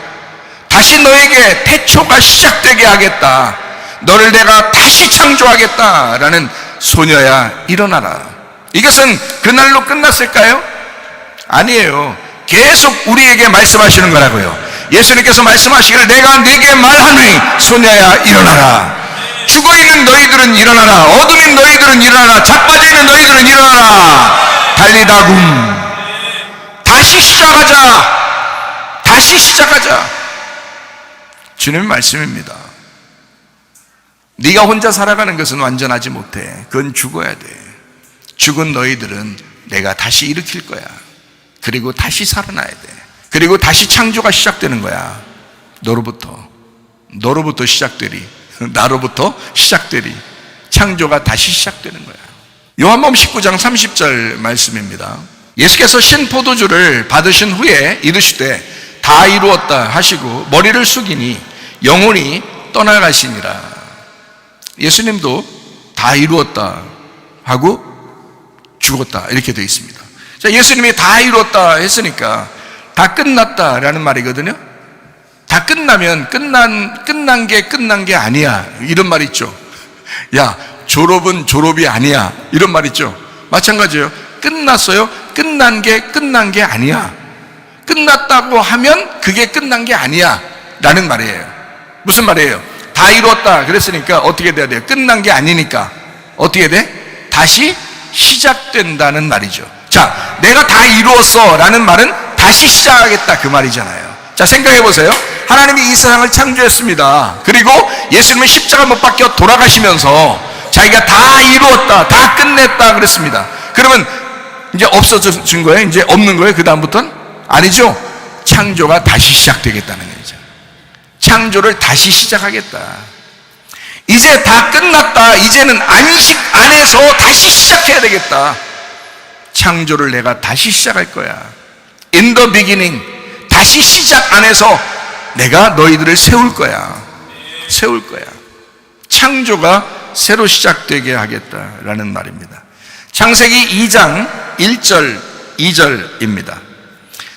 다시 너에게 태초가 시작되게 하겠다. 너를 내가 다시 창조하겠다라는, 소녀야 일어나라. 이것은 그날로 끝났을까요? 아니에요. 계속 우리에게 말씀하시는 거라고요. 예수님께서 말씀하시기를 내가 네게 말하노니 소녀야 일어나라. 죽어있는 너희들은 일어나라. 어둠인 너희들은 일어나라. 자빠져있는 너희들은 일어나라. 달리다굼. 다시 시작하자. 다시 시작하자. 주님의 말씀입니다. 네가 혼자 살아가는 것은 완전하지 못해. 그건 죽어야 돼. 죽은 너희들은 내가 다시 일으킬 거야. 그리고 다시 살아나야 돼. 그리고 다시 창조가 시작되는 거야. 너로부터 시작되리. 나로부터 시작되리. 창조가 다시 시작되는 거야. 요한복음 19장 30절 말씀입니다. 예수께서 신포도주를 받으신 후에 이르시되 다 이루었다 하시고 머리를 숙이니 영혼이 떠나가시니라. 예수님도 다 이루었다 하고 죽었다 이렇게 되어 있습니다. 자, 예수님이 다 이루었다 했으니까 다 끝났다라는 말이거든요. 다 끝나면 끝난 게 아니야 이런 말 있죠. 야, 졸업은 졸업이 아니야 이런 말 있죠. 마찬가지예요. 끝났어요. 끝난 게 아니야. 끝났다고 하면 그게 끝난 게 아니야 라는 말이에요. 무슨 말이에요? 다 이루었다 그랬으니까 어떻게 돼야 돼요? 끝난 게 아니니까 어떻게 돼? 다시 시작된다는 말이죠. 자, 내가 다 이루었어 라는 말은 다시 시작하겠다 그 말이잖아요. 자, 생각해 보세요. 하나님이 이 세상을 창조했습니다. 그리고 예수님은 십자가 못 박혀 돌아가시면서 자기가 다 이루었다, 다 끝냈다 그랬습니다. 그러면 이제 없어진 거예요? 이제 없는 거예요? 그 다음부터는? 아니죠. 창조가 다시 시작되겠다는 거죠. 창조를 다시 시작하겠다. 이제 다 끝났다. 이제는 안식 안에서 다시 시작해야 되겠다. 창조를 내가 다시 시작할 거야. In the beginning, 다시 시작 안에서 내가 너희들을 세울 거야. 세울 거야. 창조가 새로 시작되게 하겠다라는 말입니다. 창세기 2장 1절 2절입니다.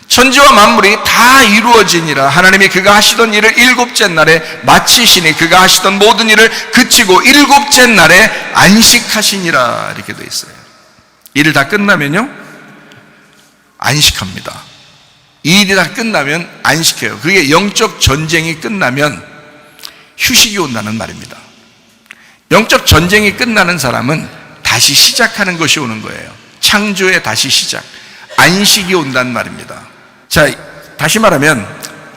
천지와 만물이 다 이루어지니라. 하나님이 그가 하시던 일을 일곱째 날에 마치시니 그가 하시던 모든 일을 그치고 일곱째 날에 안식하시니라. 이렇게 되어 있어요. 일을 다 끝나면요 안식합니다. 이 일이 다 끝나면 안식해요. 그게 영적 전쟁이 끝나면 휴식이 온다는 말입니다. 영적 전쟁이 끝나는 사람은 다시 시작하는 것이 오는 거예요. 창조의 다시 시작, 안식이 온다는 말입니다. 자, 다시 말하면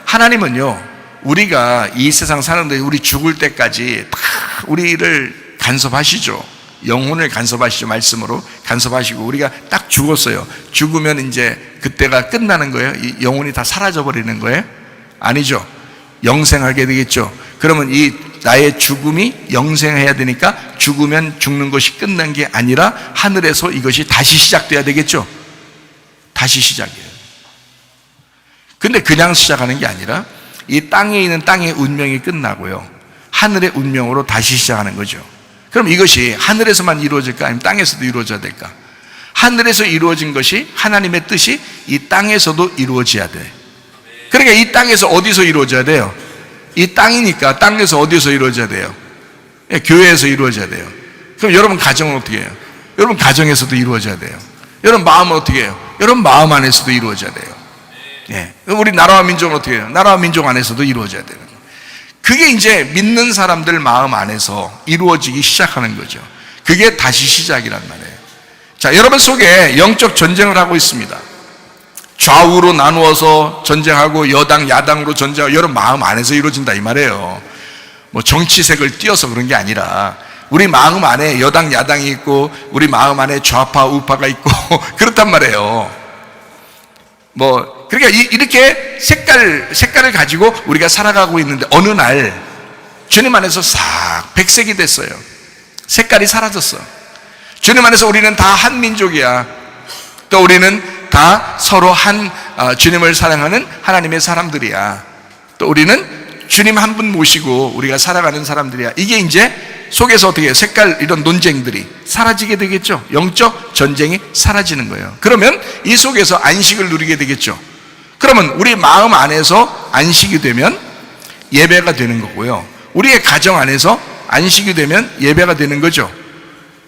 하나님은요 우리가 이 세상 사는데 우리 죽을 때까지 다 우리를 간섭하시죠. 영혼을 간섭하시죠. 말씀으로 간섭하시고 우리가 딱 죽었어요. 죽으면 이제 그때가 끝나는 거예요? 이 영혼이 다 사라져 버리는 거예요? 아니죠. 영생하게 되겠죠. 그러면 이 나의 죽음이 영생해야 되니까 죽으면 죽는 것이 끝난 게 아니라 하늘에서 이것이 다시 시작돼야 되겠죠. 다시 시작이에요. 근데 그냥 시작하는 게 아니라 이 땅에 있는 땅의 운명이 끝나고요 하늘의 운명으로 다시 시작하는 거죠. 그럼 이것이 하늘에서만 이루어질까 아니면 땅에서도 이루어져야 될까? 하늘에서 이루어진 것이 하나님의 뜻이 이 땅에서도 이루어져야 돼. 그러니까 이 땅에서 어디서 이루어져야 돼요? 이 땅이니까 땅에서 어디서 이루어져야 돼요? 예, 교회에서 이루어져야 돼요. 그럼 여러분 가정은 어떻게 해요? 여러분 가정에서도 이루어져야 돼요. 여러분 마음은 어떻게 해요? 여러분 마음 안에서도 이루어져야 돼요. 예, 우리 나라와 민족은 어떻게 해요? 나라와 민족 안에서도 이루어져야 돼요. 그게 이제 믿는 사람들 마음 안에서 이루어지기 시작하는 거죠. 그게 다시 시작이란 말이에요. 자, 여러분 속에 영적 전쟁을 하고 있습니다. 좌우로 나누어서 전쟁하고 여당, 야당으로 전쟁하고 여러분 마음 안에서 이루어진다 이 말이에요. 뭐 정치색을 띄어서 그런 게 아니라 우리 마음 안에 여당, 야당이 있고 우리 마음 안에 좌파, 우파가 있고 그렇단 말이에요. 그러니까 이렇게 색깔을 가지고 우리가 살아가고 있는데 어느 날 주님 안에서 싹 백색이 됐어요. 색깔이 사라졌어. 주님 안에서 우리는 다 한 민족이야. 또 우리는 다 서로 주님을 사랑하는 하나님의 사람들이야. 또 우리는 주님 한 분 모시고 우리가 살아가는 사람들이야. 이게 이제 속에서 어떻게 색깔 이런 논쟁들이 사라지게 되겠죠. 영적 전쟁이 사라지는 거예요. 그러면 이 속에서 안식을 누리게 되겠죠. 그러면 우리 마음 안에서 안식이 되면 예배가 되는 거고요. 우리의 가정 안에서 안식이 되면 예배가 되는 거죠.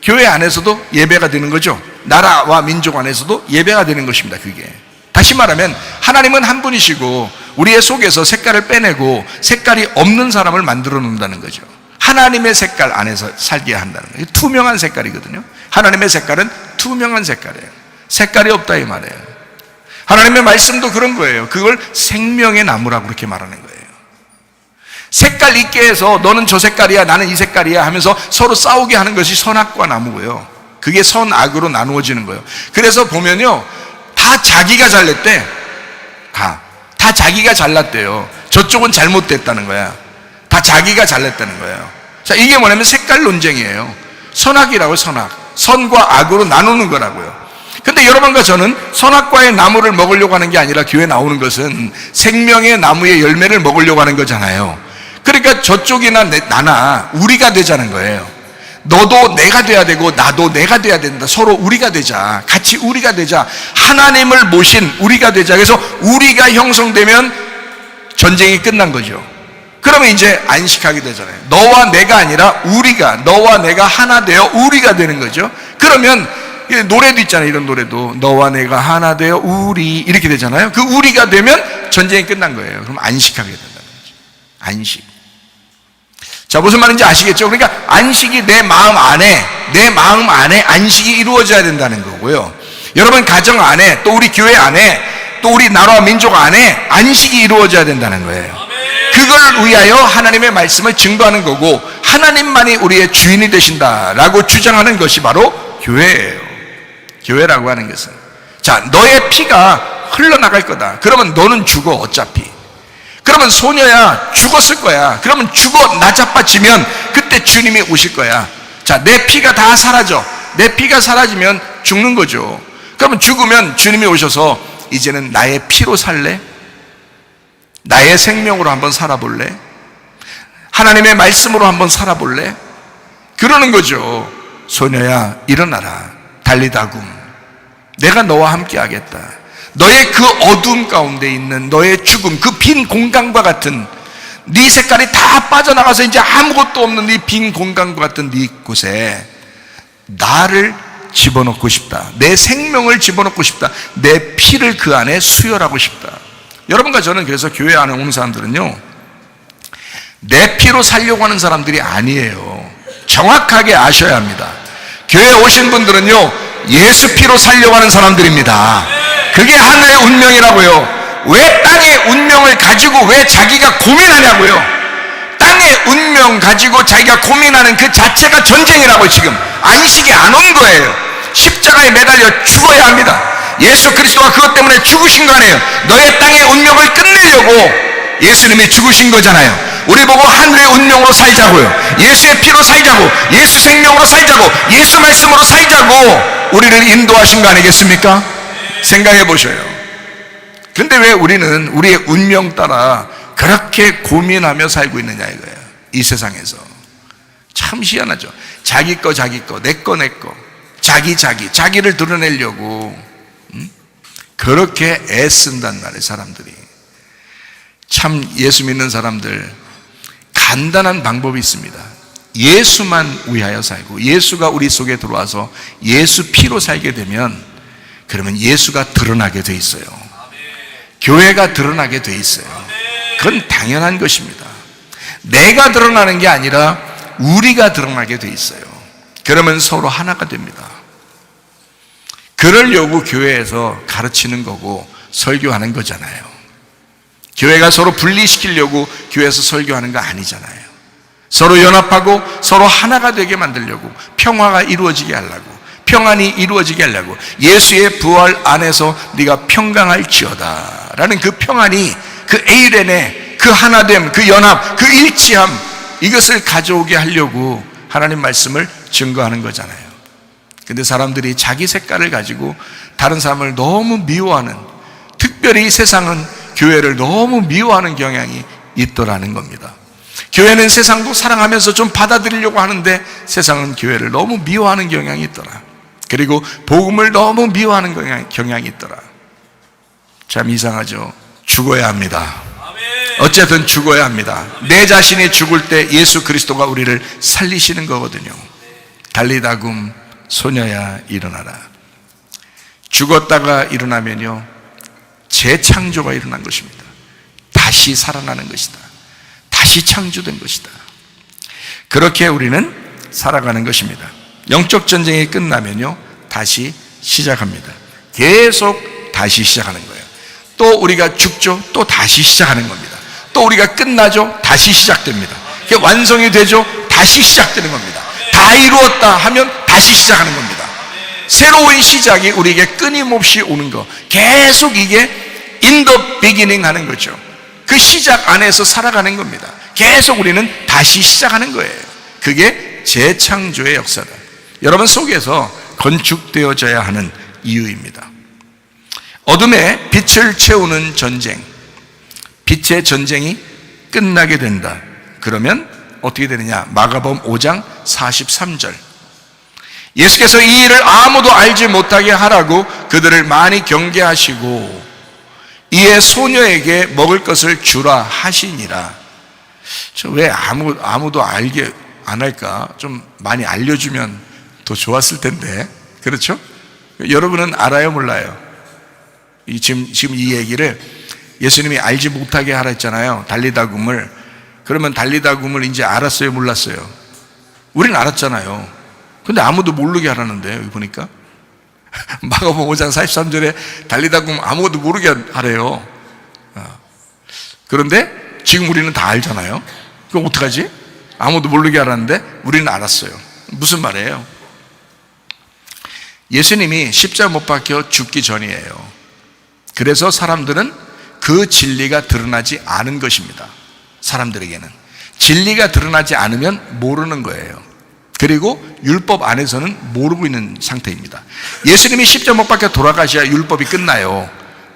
교회 안에서도 예배가 되는 거죠. 나라와 민족 안에서도 예배가 되는 것입니다. 그게 다시 말하면 하나님은 한 분이시고 우리의 속에서 색깔을 빼내고 색깔이 없는 사람을 만들어 놓는다는 거죠. 하나님의 색깔 안에서 살게 한다는 거예요. 투명한 색깔이거든요. 하나님의 색깔은 투명한 색깔이에요. 색깔이 없다 이 말이에요. 하나님의 말씀도 그런 거예요. 그걸 생명의 나무라고 그렇게 말하는 거예요. 색깔 있게 해서 너는 저 색깔이야 나는 이 색깔이야 하면서 서로 싸우게 하는 것이 선악과 나무고요. 그게 선악으로 나누어지는 거예요. 그래서 보면요, 다 자기가 잘냈대. 다 자기가 잘났대요. 저쪽은 잘못됐다는 거야. 다 자기가 잘냈다는 거예요. 자, 이게 뭐냐면 색깔 논쟁이에요. 선악이라고요. 선과 악으로 나누는 거라고요. 근데 여러분과 저는 선악과의 나무를 먹으려고 하는 게 아니라 교회 나오는 것은 생명의 나무의 열매를 먹으려고 하는 거잖아요. 그러니까 저쪽이나 나나 우리가 되자는 거예요. 너도 내가 돼야 되고 나도 내가 돼야 된다. 서로 우리가 되자. 같이 우리가 되자. 하나님을 모신 우리가 되자. 그래서 우리가 형성되면 전쟁이 끝난 거죠. 그러면 이제 안식하게 되잖아요. 너와 내가 아니라 우리가, 너와 내가 하나 되어 우리가 되는 거죠. 그러면 노래도 있잖아요. 이런 노래도 너와 내가 하나 되어 우리 이렇게 되잖아요. 그 우리가 되면 전쟁이 끝난 거예요. 그럼 안식하게 된다는 거죠. 안식. 자, 무슨 말인지 아시겠죠? 그러니까 안식이 내 마음 안에 안식이 이루어져야 된다는 거고요. 여러분 가정 안에, 또 우리 교회 안에, 또 우리 나라와 민족 안에 안식이 이루어져야 된다는 거예요. 그걸 위하여 하나님의 말씀을 증거하는 거고 하나님만이 우리의 주인이 되신다라고 주장하는 것이 바로 교회예요. 교회라고 하는 것은, 자, 너의 피가 흘러나갈 거다. 그러면 너는 죽어 어차피. 그러면 소녀야 죽었을 거야. 그러면 죽어 나자빠지면 그때 주님이 오실 거야. 자, 내 피가 다 사라져. 내 피가 사라지면 죽는 거죠. 그러면 죽으면 주님이 오셔서 이제는 나의 피로 살래? 나의 생명으로 한번 살아볼래? 하나님의 말씀으로 한번 살아볼래? 그러는 거죠. 소녀야 일어나라. 달리다굼. 내가 너와 함께 하겠다. 너의 그 어두움 가운데 있는 너의 죽음, 그 빈 공간과 같은, 네 색깔이 다 빠져나가서 이제 아무것도 없는 네 빈 공간과 같은 네 곳에 나를 집어넣고 싶다. 내 생명을 집어넣고 싶다. 내 피를 그 안에 수혈하고 싶다. 여러분과 저는 그래서 교회 안에 오는 사람들은요, 내 피로 살려고 하는 사람들이 아니에요. 정확하게 아셔야 합니다. 교회에 오신 분들은요, 예수 피로 살려고 하는 사람들입니다. 그게 하늘의 운명이라고요. 왜 땅의 운명을 가지고 왜 자기가 고민하냐고요. 땅의 운명 가지고 자기가 고민하는 그 자체가 전쟁이라고. 지금 안식이 안 온 거예요. 십자가에 매달려 죽어야 합니다. 예수 그리스도가 그것 때문에 죽으신 거 아니에요. 너의 땅의 운명을 끝내려고 예수님이 죽으신 거잖아요. 우리 보고 하늘의 운명으로 살자고요. 예수의 피로 살자고, 예수 생명으로 살자고, 예수 말씀으로 살자고 우리를 인도하신 거 아니겠습니까? 생각해 보셔요. 근데 왜 우리는 우리의 운명 따라 그렇게 고민하며 살고 있느냐 이거예요. 이 세상에서 참 희한하죠. 자기 거 내 거 자기를 드러내려고 그렇게 애쓴단 말이에요. 사람들이 참. 예수 믿는 사람들 간단한 방법이 있습니다. 예수만 위하여 살고 예수가 우리 속에 들어와서 예수 피로 살게 되면, 그러면 예수가 드러나게 돼 있어요. 교회가 드러나게 돼 있어요. 그건 당연한 것입니다. 내가 드러나는 게 아니라 우리가 드러나게 돼 있어요. 그러면 서로 하나가 됩니다. 그러려고 교회에서 가르치는 거고 설교하는 거잖아요. 교회가 서로 분리시키려고 교회에서 설교하는 거 아니잖아요. 서로 연합하고 서로 하나가 되게 만들려고, 평화가 이루어지게 하려고, 평안이 이루어지게 하려고, 예수의 부활 안에서 네가 평강할지어다 라는 그 평안이, 그 에이렌의 그 하나됨, 그 연합, 그 일치함, 이것을 가져오게 하려고 하나님 말씀을 증거하는 거잖아요. 근데 사람들이 자기 색깔을 가지고 다른 사람을 너무 미워하는, 특별히 세상은 교회를 너무 미워하는 경향이 있더라는 겁니다. 교회는 세상도 사랑하면서 좀 받아들이려고 하는데 세상은 교회를 너무 미워하는 경향이 있더라. 그리고 복음을 너무 미워하는 경향이 있더라. 참 이상하죠. 죽어야 합니다. 어쨌든 죽어야 합니다. 내 자신이 죽을 때 예수 그리스도가 우리를 살리시는 거거든요. 달리다굼 소녀야 일어나라. 죽었다가 일어나면요, 재창조가 일어난 것입니다. 다시 살아나는 것이다. 다시 창조된 것이다. 그렇게 우리는 살아가는 것입니다. 영적 전쟁이 끝나면요, 다시 시작합니다. 계속 다시 시작하는 거예요. 또 우리가 죽죠, 또 다시 시작하는 겁니다. 또 우리가 끝나죠, 다시 시작됩니다. 완성이 되죠, 다시 시작되는 겁니다. 다 이루었다 하면 다시 시작하는 겁니다. 새로운 시작이 우리에게 끊임없이 오는 거, 계속 이게 in the beginning 하는 거죠. 그 시작 안에서 살아가는 겁니다. 계속 우리는 다시 시작하는 거예요. 그게 재창조의 역사다. 여러분 속에서 건축되어져야 하는 이유입니다. 어둠에 빛을 채우는 전쟁, 빛의 전쟁이 끝나게 된다. 그러면 어떻게 되느냐? 마가복음 5장 43절. 예수께서 이 일을 아무도 알지 못하게 하라고 그들을 많이 경계하시고 이에 소녀에게 먹을 것을 주라 하시니라. 저 왜 아무도 알게 안 할까? 좀 많이 알려주면 더 좋았을 텐데. 그렇죠? 여러분은 알아요, 몰라요? 지금 이 얘기를 예수님이 알지 못하게 하라 했잖아요. 달리다굼을. 그러면 달리다굼을 이제 알았어요, 몰랐어요? 우리는 알았잖아요. 근데 아무도 모르게 하라는데, 여기 보니까 마가복음 5장 43절에 달리다굼 아무것도 모르게 하래요. 그런데 지금 우리는 다 알잖아요. 그럼 어떡하지? 아무도 모르게 하라는데 우리는 알았어요. 무슨 말이에요? 예수님이 십자가 못 박혀 죽기 전이에요. 그래서 사람들은 그 진리가 드러나지 않은 것입니다. 사람들에게는 진리가 드러나지 않으면 모르는 거예요. 그리고 율법 안에서는 모르고 있는 상태입니다. 예수님이 십자가 못 박혀 돌아가셔야 율법이 끝나요.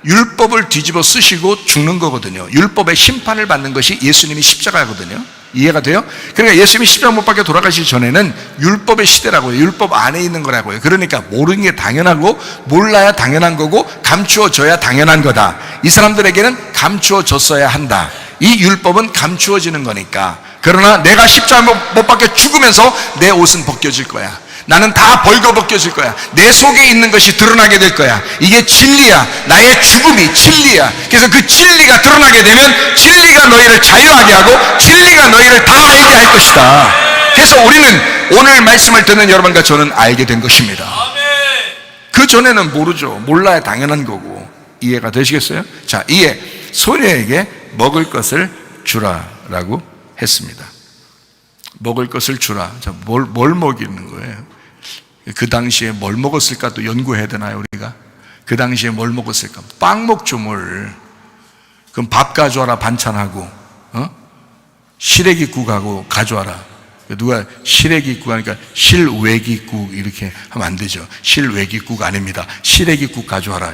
율법을 뒤집어 쓰시고 죽는 거거든요. 율법의 심판을 받는 것이 예수님이 십자가거든요. 이해가 돼요? 그러니까 예수님이 십자가 못 박혀 돌아가시기 전에는 율법의 시대라고요. 율법 안에 있는 거라고요. 그러니까 모르는 게 당연하고 몰라야 당연한 거고 감추어져야 당연한 거다. 이 사람들에게는 감추어졌어야 한다. 이 율법은 감추어지는 거니까. 그러나 내가 십자가 못 박혀 죽으면서 내 옷은 벗겨질 거야. 나는 다 벌거벗겨질 거야. 내 속에 있는 것이 드러나게 될 거야. 이게 진리야. 나의 죽음이 진리야. 그래서 그 진리가 드러나게 되면 진리가 너희를 자유하게 하고 진리가 너희를 다 알게 할 것이다. 그래서 우리는 오늘 말씀을 듣는 여러분과 저는 알게 된 것입니다. 그 전에는 모르죠. 몰라야 당연한 거고. 이해가 되시겠어요? 자, 이에 소녀에게 먹을 것을 주라라고 했습니다. 먹을 것을 주라. 자, 뭘 먹이는 거예요? 그 당시에 뭘 먹었을까 또 연구해야 되나요, 우리가? 그 당시에 뭘 먹었을까? 빵 먹죠, 뭘. 그럼 밥 가져와라, 반찬하고, 시래기국하고 가져와라. 누가 시래기국 하니까 실외기국 이렇게 하면 안 되죠. 실외기국 아닙니다. 시래기국 가져와라.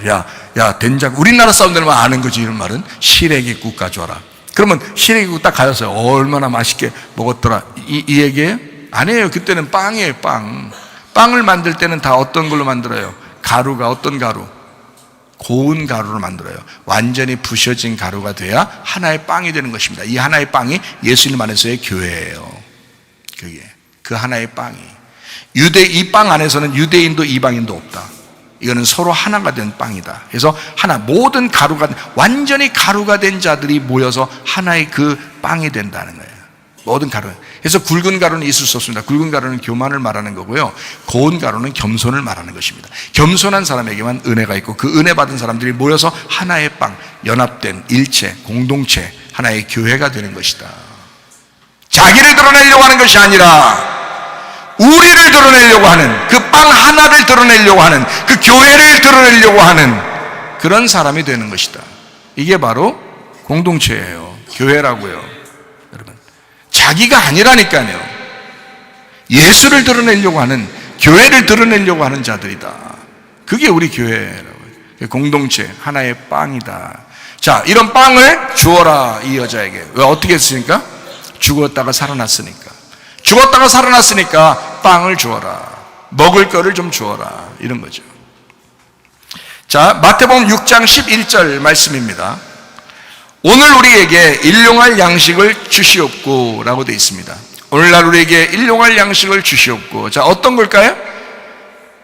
야, 된장. 우리나라 사람들만 아는 거지, 이런 말은. 시래기국 가져와라. 그러면 시래기국 딱 가졌어요. 얼마나 맛있게 먹었더라. 이 얘기예요? 아니에요. 그때는 빵이에요, 빵. 빵을 만들 때는 다 어떤 걸로 만들어요? 가루가 어떤 가루? 고운 가루로 만들어요. 완전히 부셔진 가루가 돼야 하나의 빵이 되는 것입니다. 이 하나의 빵이 예수님 안에서의 교회예요. 그게 그 하나의 빵이. 이 빵 안에서는 유대인도 이방인도 없다. 이거는 서로 하나가 된 빵이다. 그래서 하나, 모든 완전히 가루가 된 자들이 모여서 하나의 그 빵이 된다는 거예요. 모든 가루. 그래서 굵은 가루는 있을 수 없습니다. 굵은 가루는 교만을 말하는 거고요. 고운 가루는 겸손을 말하는 것입니다. 겸손한 사람에게만 은혜가 있고 그 은혜 받은 사람들이 모여서 하나의 빵, 연합된 일체, 공동체, 하나의 교회가 되는 것이다. 자기를 드러내려고 하는 것이 아니라 우리를 드러내려고 하는, 그 빵 하나를 드러내려고 하는, 그 교회를 드러내려고 하는 그런 사람이 되는 것이다. 이게 바로 공동체예요. 교회라고요. 여러분, 자기가 아니라니까요. 예수를 드러내려고 하는, 교회를 드러내려고 하는 자들이다. 그게 우리 교회라고요. 공동체, 하나의 빵이다. 자, 이런 빵을 주어라, 이 여자에게. 왜, 어떻게 했으니까? 죽었다가 살아났으니까. 죽었다가 살아났으니까 빵을 주어라. 먹을 거를 좀 주어라. 이런 거죠. 자, 마태복음 6장 11절 말씀입니다. 오늘 우리에게 일용할 양식을 주시옵고 라고 되어 있습니다. 오늘날 우리에게 일용할 양식을 주시옵고. 자, 어떤 걸까요?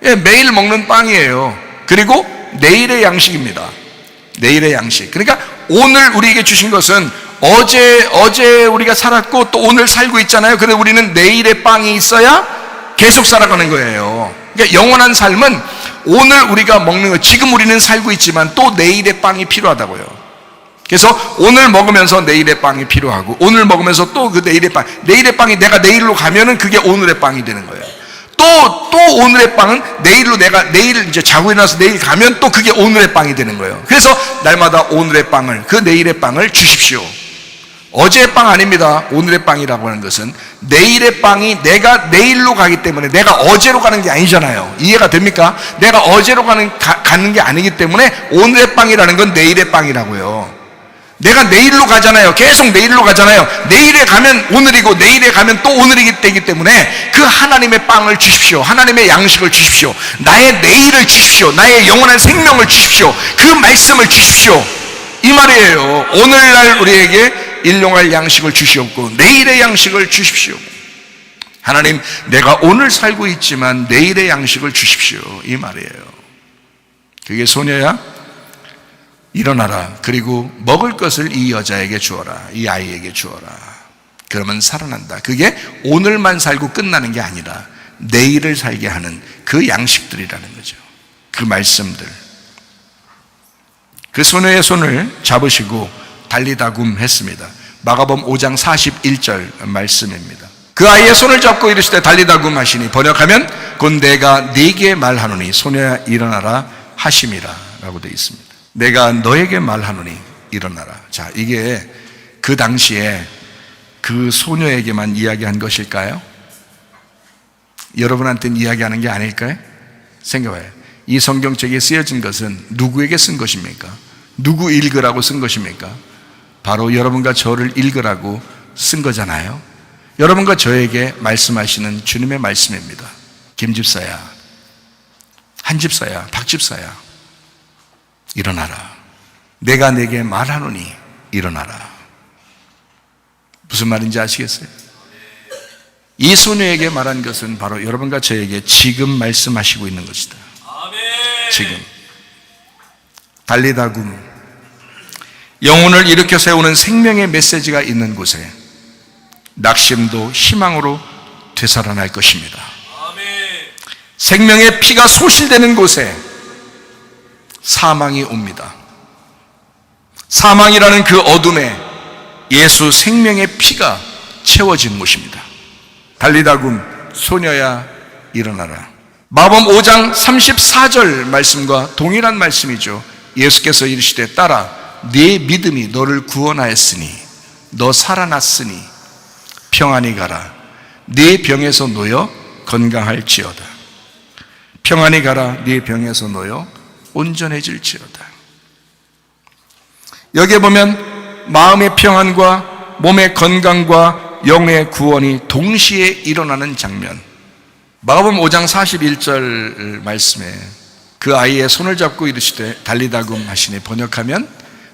예, 매일 먹는 빵이에요. 그리고 내일의 양식입니다. 내일의 양식. 그러니까 오늘 우리에게 주신 것은 어제 우리가 살았고 또 오늘 살고 있잖아요. 그래서 우리는 내일의 빵이 있어야 계속 살아가는 거예요. 그러니까 영원한 삶은 오늘 우리가 먹는 것, 지금 우리는 살고 있지만 또 내일의 빵이 필요하다고요. 그래서 오늘 먹으면서 내일의 빵이 필요하고, 오늘 먹으면서 또 그 내일의 빵이 내가 내일로 가면은 그게 오늘의 빵이 되는 거예요. 또 오늘의 빵은 내일 이제 자고 일어나서 내일 가면 또 그게 오늘의 빵이 되는 거예요. 그래서 날마다 오늘의 빵을, 그 내일의 빵을 주십시오. 어제의 빵 아닙니다. 오늘의 빵이라고 하는 것은 내일의 빵이 내가 내일로 가기 때문에, 내가 어제로 가는 게 아니잖아요. 이해가 됩니까? 내가 어제로 가는 게 아니기 때문에 오늘의 빵이라는 건 내일의 빵이라고요. 내가 내일로 가잖아요. 계속 내일로 가잖아요. 내일에 가면 오늘이고 내일에 가면 또 오늘이기 때문에 그 하나님의 빵을 주십시오. 하나님의 양식을 주십시오. 나의 내일을 주십시오. 나의 영원한 생명을 주십시오. 그 말씀을 주십시오. 이 말이에요. 오늘날 우리에게 일용할 양식을 주시옵고 내일의 양식을 주십시오. 하나님, 내가 오늘 살고 있지만 내일의 양식을 주십시오. 이 말이에요. 그게 소녀야, 일어나라. 그리고 먹을 것을 이 여자에게 주어라. 이 아이에게 주어라. 그러면 살아난다. 그게 오늘만 살고 끝나는 게 아니라 내일을 살게 하는 그 양식들이라는 거죠. 그 말씀들. 그 소녀의 손을 잡으시고 달리다굼 했습니다. 마가복음 5장 41절 말씀입니다. 그 아이의 손을 잡고 이르시되 달리다굼 하시니, 번역하면 곧 내가 네게 말하노니 소녀야 일어나라 하심이라 라고 되어 있습니다. 내가 너에게 말하노니 일어나라. 자, 이게 그 당시에 그 소녀에게만 이야기한 것일까요? 여러분한테는 이야기하는 게 아닐까요? 생각해봐요. 이 성경책에 쓰여진 것은 누구에게 쓴 것입니까? 누구 읽으라고 쓴 것입니까? 바로 여러분과 저를 읽으라고 쓴 거잖아요. 여러분과 저에게 말씀하시는 주님의 말씀입니다. 김집사야, 한집사야, 박집사야, 일어나라. 내가 내게 말하노니 일어나라. 무슨 말인지 아시겠어요? 이 소녀에게 말한 것은 바로 여러분과 저에게 지금 말씀하시고 있는 것이다. 지금 달리다굼, 영혼을 일으켜 세우는 생명의 메시지가 있는 곳에 낙심도 희망으로 되살아날 것입니다. 생명의 피가 소실되는 곳에 사망이 옵니다. 사망이라는 그 어둠에 예수 생명의 피가 채워진 곳입니다. 달리다굼, 소녀야 일어나라. 마가복음 5장 34절 말씀과 동일한 말씀이죠. 예수께서 이르시되 따라 네 믿음이 너를 구원하였으니 너 살아났으니 평안히 가라. 네 병에서 놓여 건강할지어다. 평안히 가라. 네 병에서 놓여 온전해질지어다. 여기에 보면 마음의 평안과 몸의 건강과 영의 구원이 동시에 일어나는 장면. 마가복음 5장 41절 말씀에 그 아이의 손을 잡고 이르시되 달리다굼 하시니, 번역하면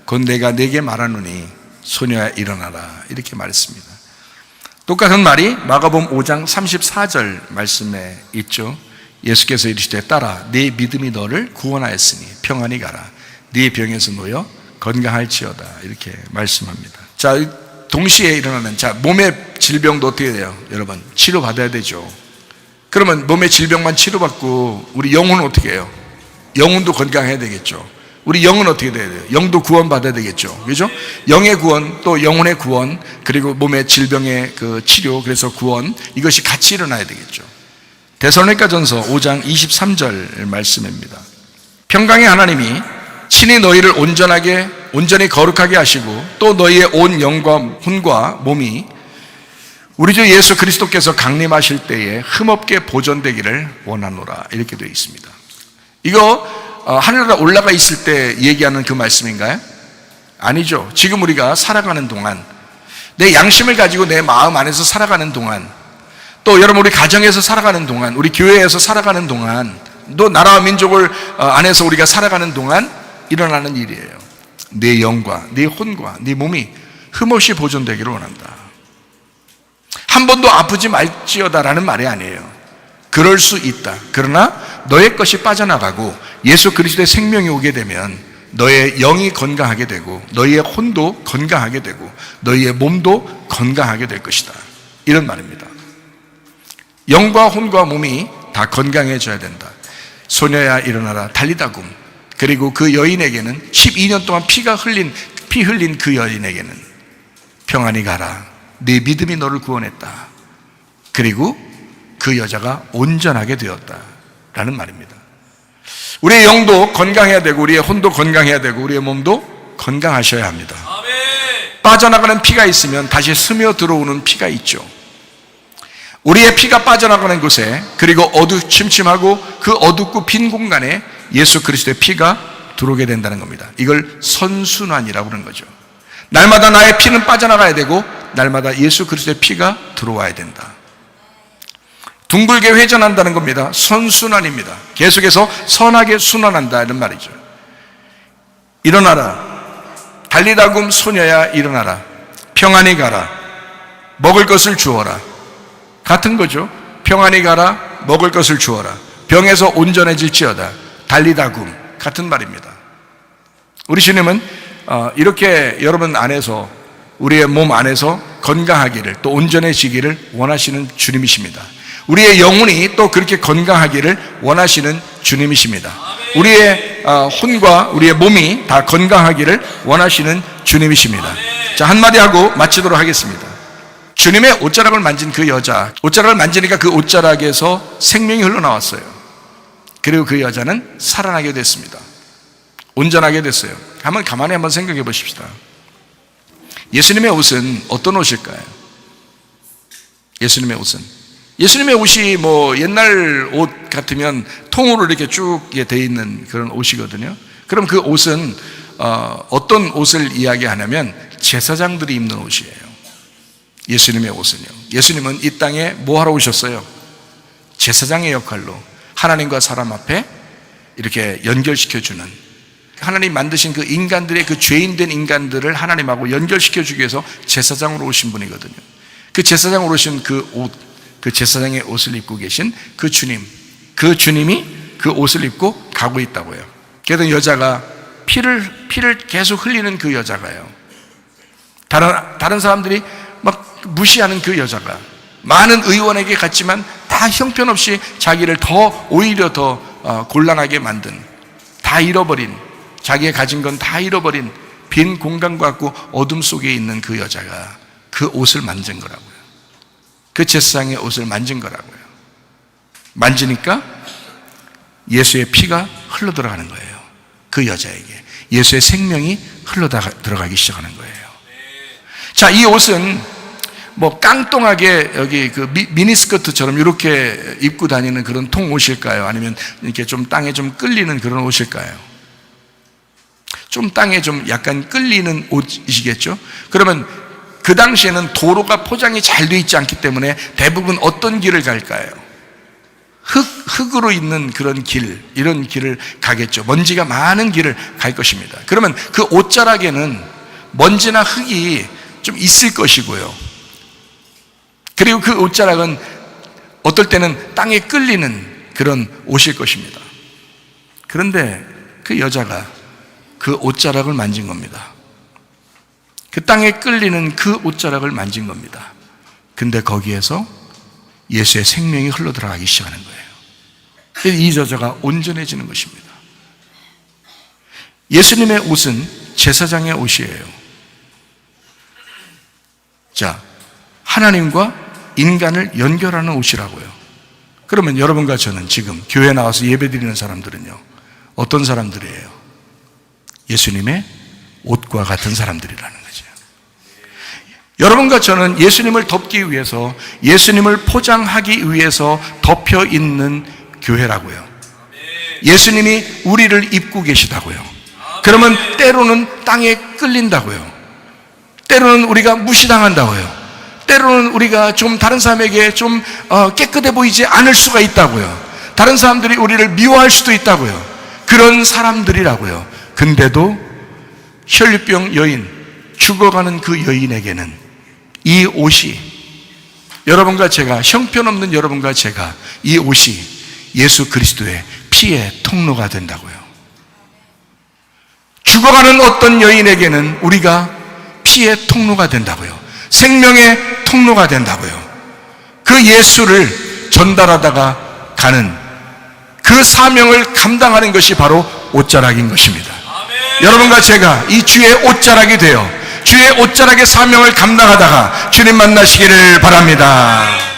곧 내가 네게 말하노니 소녀야 일어나라, 이렇게 말했습니다. 똑같은 말이 마가복음 5장 34절 말씀에 있죠. 예수께서 이르시되 따라 네 믿음이 너를 구원하였으니 평안히 가라. 네 병에서 놓여 건강할지어다, 이렇게 말씀합니다. 자, 동시에 일어나는, 자, 몸의 질병도 어떻게 돼요? 여러분, 치료받아야 되죠. 그러면 몸의 질병만 치료받고 우리 영혼은 어떻게 해요? 영혼도 건강해야 되겠죠. 우리 영은 어떻게 돼야 돼요? 영도 구원받아야 되겠죠. 그죠? 영의 구원, 또 영혼의 구원, 그리고 몸의 질병의 그 치료, 그래서 구원, 이것이 같이 일어나야 되겠죠. 데살로니가전서 5장 23절 말씀입니다. 평강의 하나님이 친히 너희를 온전히 거룩하게 하시고 또 너희의 온 영과 혼과 몸이 우리 주 예수 그리스도께서 강림하실 때에 흠없게 보존되기를 원하노라, 이렇게 되어 있습니다. 이거 하늘나라 올라가 있을 때 얘기하는 그 말씀인가요? 아니죠. 지금 우리가 살아가는 동안, 내 양심을 가지고 내 마음 안에서 살아가는 동안, 또 여러분 우리 가정에서 살아가는 동안, 우리 교회에서 살아가는 동안, 또 나라와 민족을 안에서 우리가 살아가는 동안 일어나는 일이에요. 내 영과 내 혼과 내 몸이 흠없이 보존되기를 원한다. 한 번도 아프지 말지어다라는 말이 아니에요. 그럴 수 있다. 그러나 너의 것이 빠져나가고 예수 그리스도의 생명이 오게 되면 너의 영이 건강하게 되고 너희의 혼도 건강하게 되고 너희의 몸도 건강하게 될 것이다, 이런 말입니다. 영과 혼과 몸이 다 건강해져야 된다. 소녀야 일어나라, 달리다굼. 그리고 그 여인에게는 12년 동안 피 흘린 그 여인에게는 평안히 가라, 네 믿음이 너를 구원했다. 그리고 그 여자가 온전하게 되었다라는 말입니다. 우리의 영도 건강해야 되고 우리의 혼도 건강해야 되고 우리의 몸도 건강하셔야 합니다. 빠져나가는 피가 있으면 다시 스며 들어오는 피가 있죠. 우리의 피가 빠져나가는 곳에, 그리고 어두침침하고 그 어둡고 빈 공간에 예수 그리스도의 피가 들어오게 된다는 겁니다. 이걸 선순환이라고 그러는 거죠. 날마다 나의 피는 빠져나가야 되고 날마다 예수 그리스도의 피가 들어와야 된다. 둥글게 회전한다는 겁니다. 선순환입니다. 계속해서 선하게 순환한다, 이런 말이죠. 일어나라, 달리다굼 소녀야 일어나라, 평안히 가라, 먹을 것을 주어라. 같은 거죠. 평안히 가라, 먹을 것을 주어라. 병에서 온전해질지어다, 달리다굼. 같은 말입니다. 우리 주님은 이렇게 여러분 안에서, 우리의 몸 안에서 건강하기를, 또 온전해지기를 원하시는 주님이십니다. 우리의 영혼이 또 그렇게 건강하기를 원하시는 주님이십니다. 우리의 혼과 우리의 몸이 다 건강하기를 원하시는 주님이십니다. 자, 한마디 하고 마치도록 하겠습니다. 주님의 옷자락을 만진 그 여자, 옷자락을 만지니까 그 옷자락에서 생명이 흘러나왔어요. 그리고 그 여자는 살아나게 됐습니다. 온전하게 됐어요. 가만히 한번 생각해 보십시다. 예수님의 옷은 어떤 옷일까요? 예수님의 옷이 뭐 옛날 옷 같으면 통으로 이렇게 쭉 돼 있는 그런 옷이거든요. 그럼 그 옷은 어떤 옷을 이야기하냐면 제사장들이 입는 옷이에요. 예수님의 옷은요. 예수님은 이 땅에 뭐 하러 오셨어요? 제사장의 역할로 하나님과 사람 앞에 이렇게 연결시켜주는, 하나님 만드신 그 인간들의, 그 죄인된 인간들을 하나님하고 연결시켜주기 위해서 제사장으로 오신 분이거든요. 그 제사장으로 오신 그 옷, 그 제사장의 옷을 입고 계신 그 주님이 그 옷을 입고 가고 있다고요. 그래서 여자가 피를 계속 흘리는 그 여자가요, 다른 사람들이 막 무시하는 그 여자가, 많은 의원에게 갔지만 다 형편없이 자기를 오히려 더 곤란하게 만든, 다 잃어버린, 자기가 가진 건 다 잃어버린 빈 공간과 같고 어둠 속에 있는 그 여자가 그 옷을 만진 거라고요. 그 제사장의 옷을 만진 거라고요. 만지니까 예수의 피가 흘러 들어가는 거예요. 그 여자에게 예수의 생명이 흘러 들어가기 시작하는 거예요. 자, 이 옷은 뭐 깡통하게 여기 그 미니스커트처럼 이렇게 입고 다니는 그런 통옷일까요? 아니면 이렇게 좀 땅에 좀 끌리는 그런 옷일까요? 좀 땅에 좀 약간 끌리는 옷이시겠죠? 그러면 그 당시에는 도로가 포장이 잘 돼 있지 않기 때문에 대부분 어떤 길을 갈까요? 흙으로 있는 그런 길, 이런 길을 가겠죠. 먼지가 많은 길을 갈 것입니다. 그러면 그 옷자락에는 먼지나 흙이 좀 있을 것이고요. 그리고 그 옷자락은 어떨 때는 땅에 끌리는 그런 옷일 것입니다. 그런데 그 여자가 그 옷자락을 만진 겁니다. 그 땅에 끌리는 그 옷자락을 만진 겁니다. 근데 거기에서 예수의 생명이 흘러들어가기 시작하는 거예요. 이 저자가 온전해지는 것입니다. 예수님의 옷은 제사장의 옷이에요. 자, 하나님과 인간을 연결하는 옷이라고요. 그러면 여러분과 저는 지금 교회 나와서 예배드리는 사람들은요, 어떤 사람들이에요? 예수님의 옷과 같은 사람들이라는 거죠. 여러분과 저는 예수님을 덮기 위해서, 예수님을 포장하기 위해서 덮여 있는 교회라고요. 예수님이 우리를 입고 계시다고요. 그러면 때로는 땅에 끌린다고요. 때로는 우리가 무시당한다고요. 때로는 우리가 좀 다른 사람에게 좀 깨끗해 보이지 않을 수가 있다고요. 다른 사람들이 우리를 미워할 수도 있다고요. 그런 사람들이라고요. 근데도 혈류병 여인, 죽어가는 그 여인에게는 이 옷이, 여러분과 제가, 형편없는 여러분과 제가, 이 옷이 예수 그리스도의 피의 통로가 된다고요. 죽어가는 어떤 여인에게는 우리가 피의 통로가 된다고요. 생명의 통로가 된다고요. 그 예수를 전달하다가 가는 그 사명을 감당하는 것이 바로 옷자락인 것입니다. 아멘. 여러분과 제가 이 주의 옷자락이 되어 주의 옷자락의 사명을 감당하다가 주님 만나시기를 바랍니다.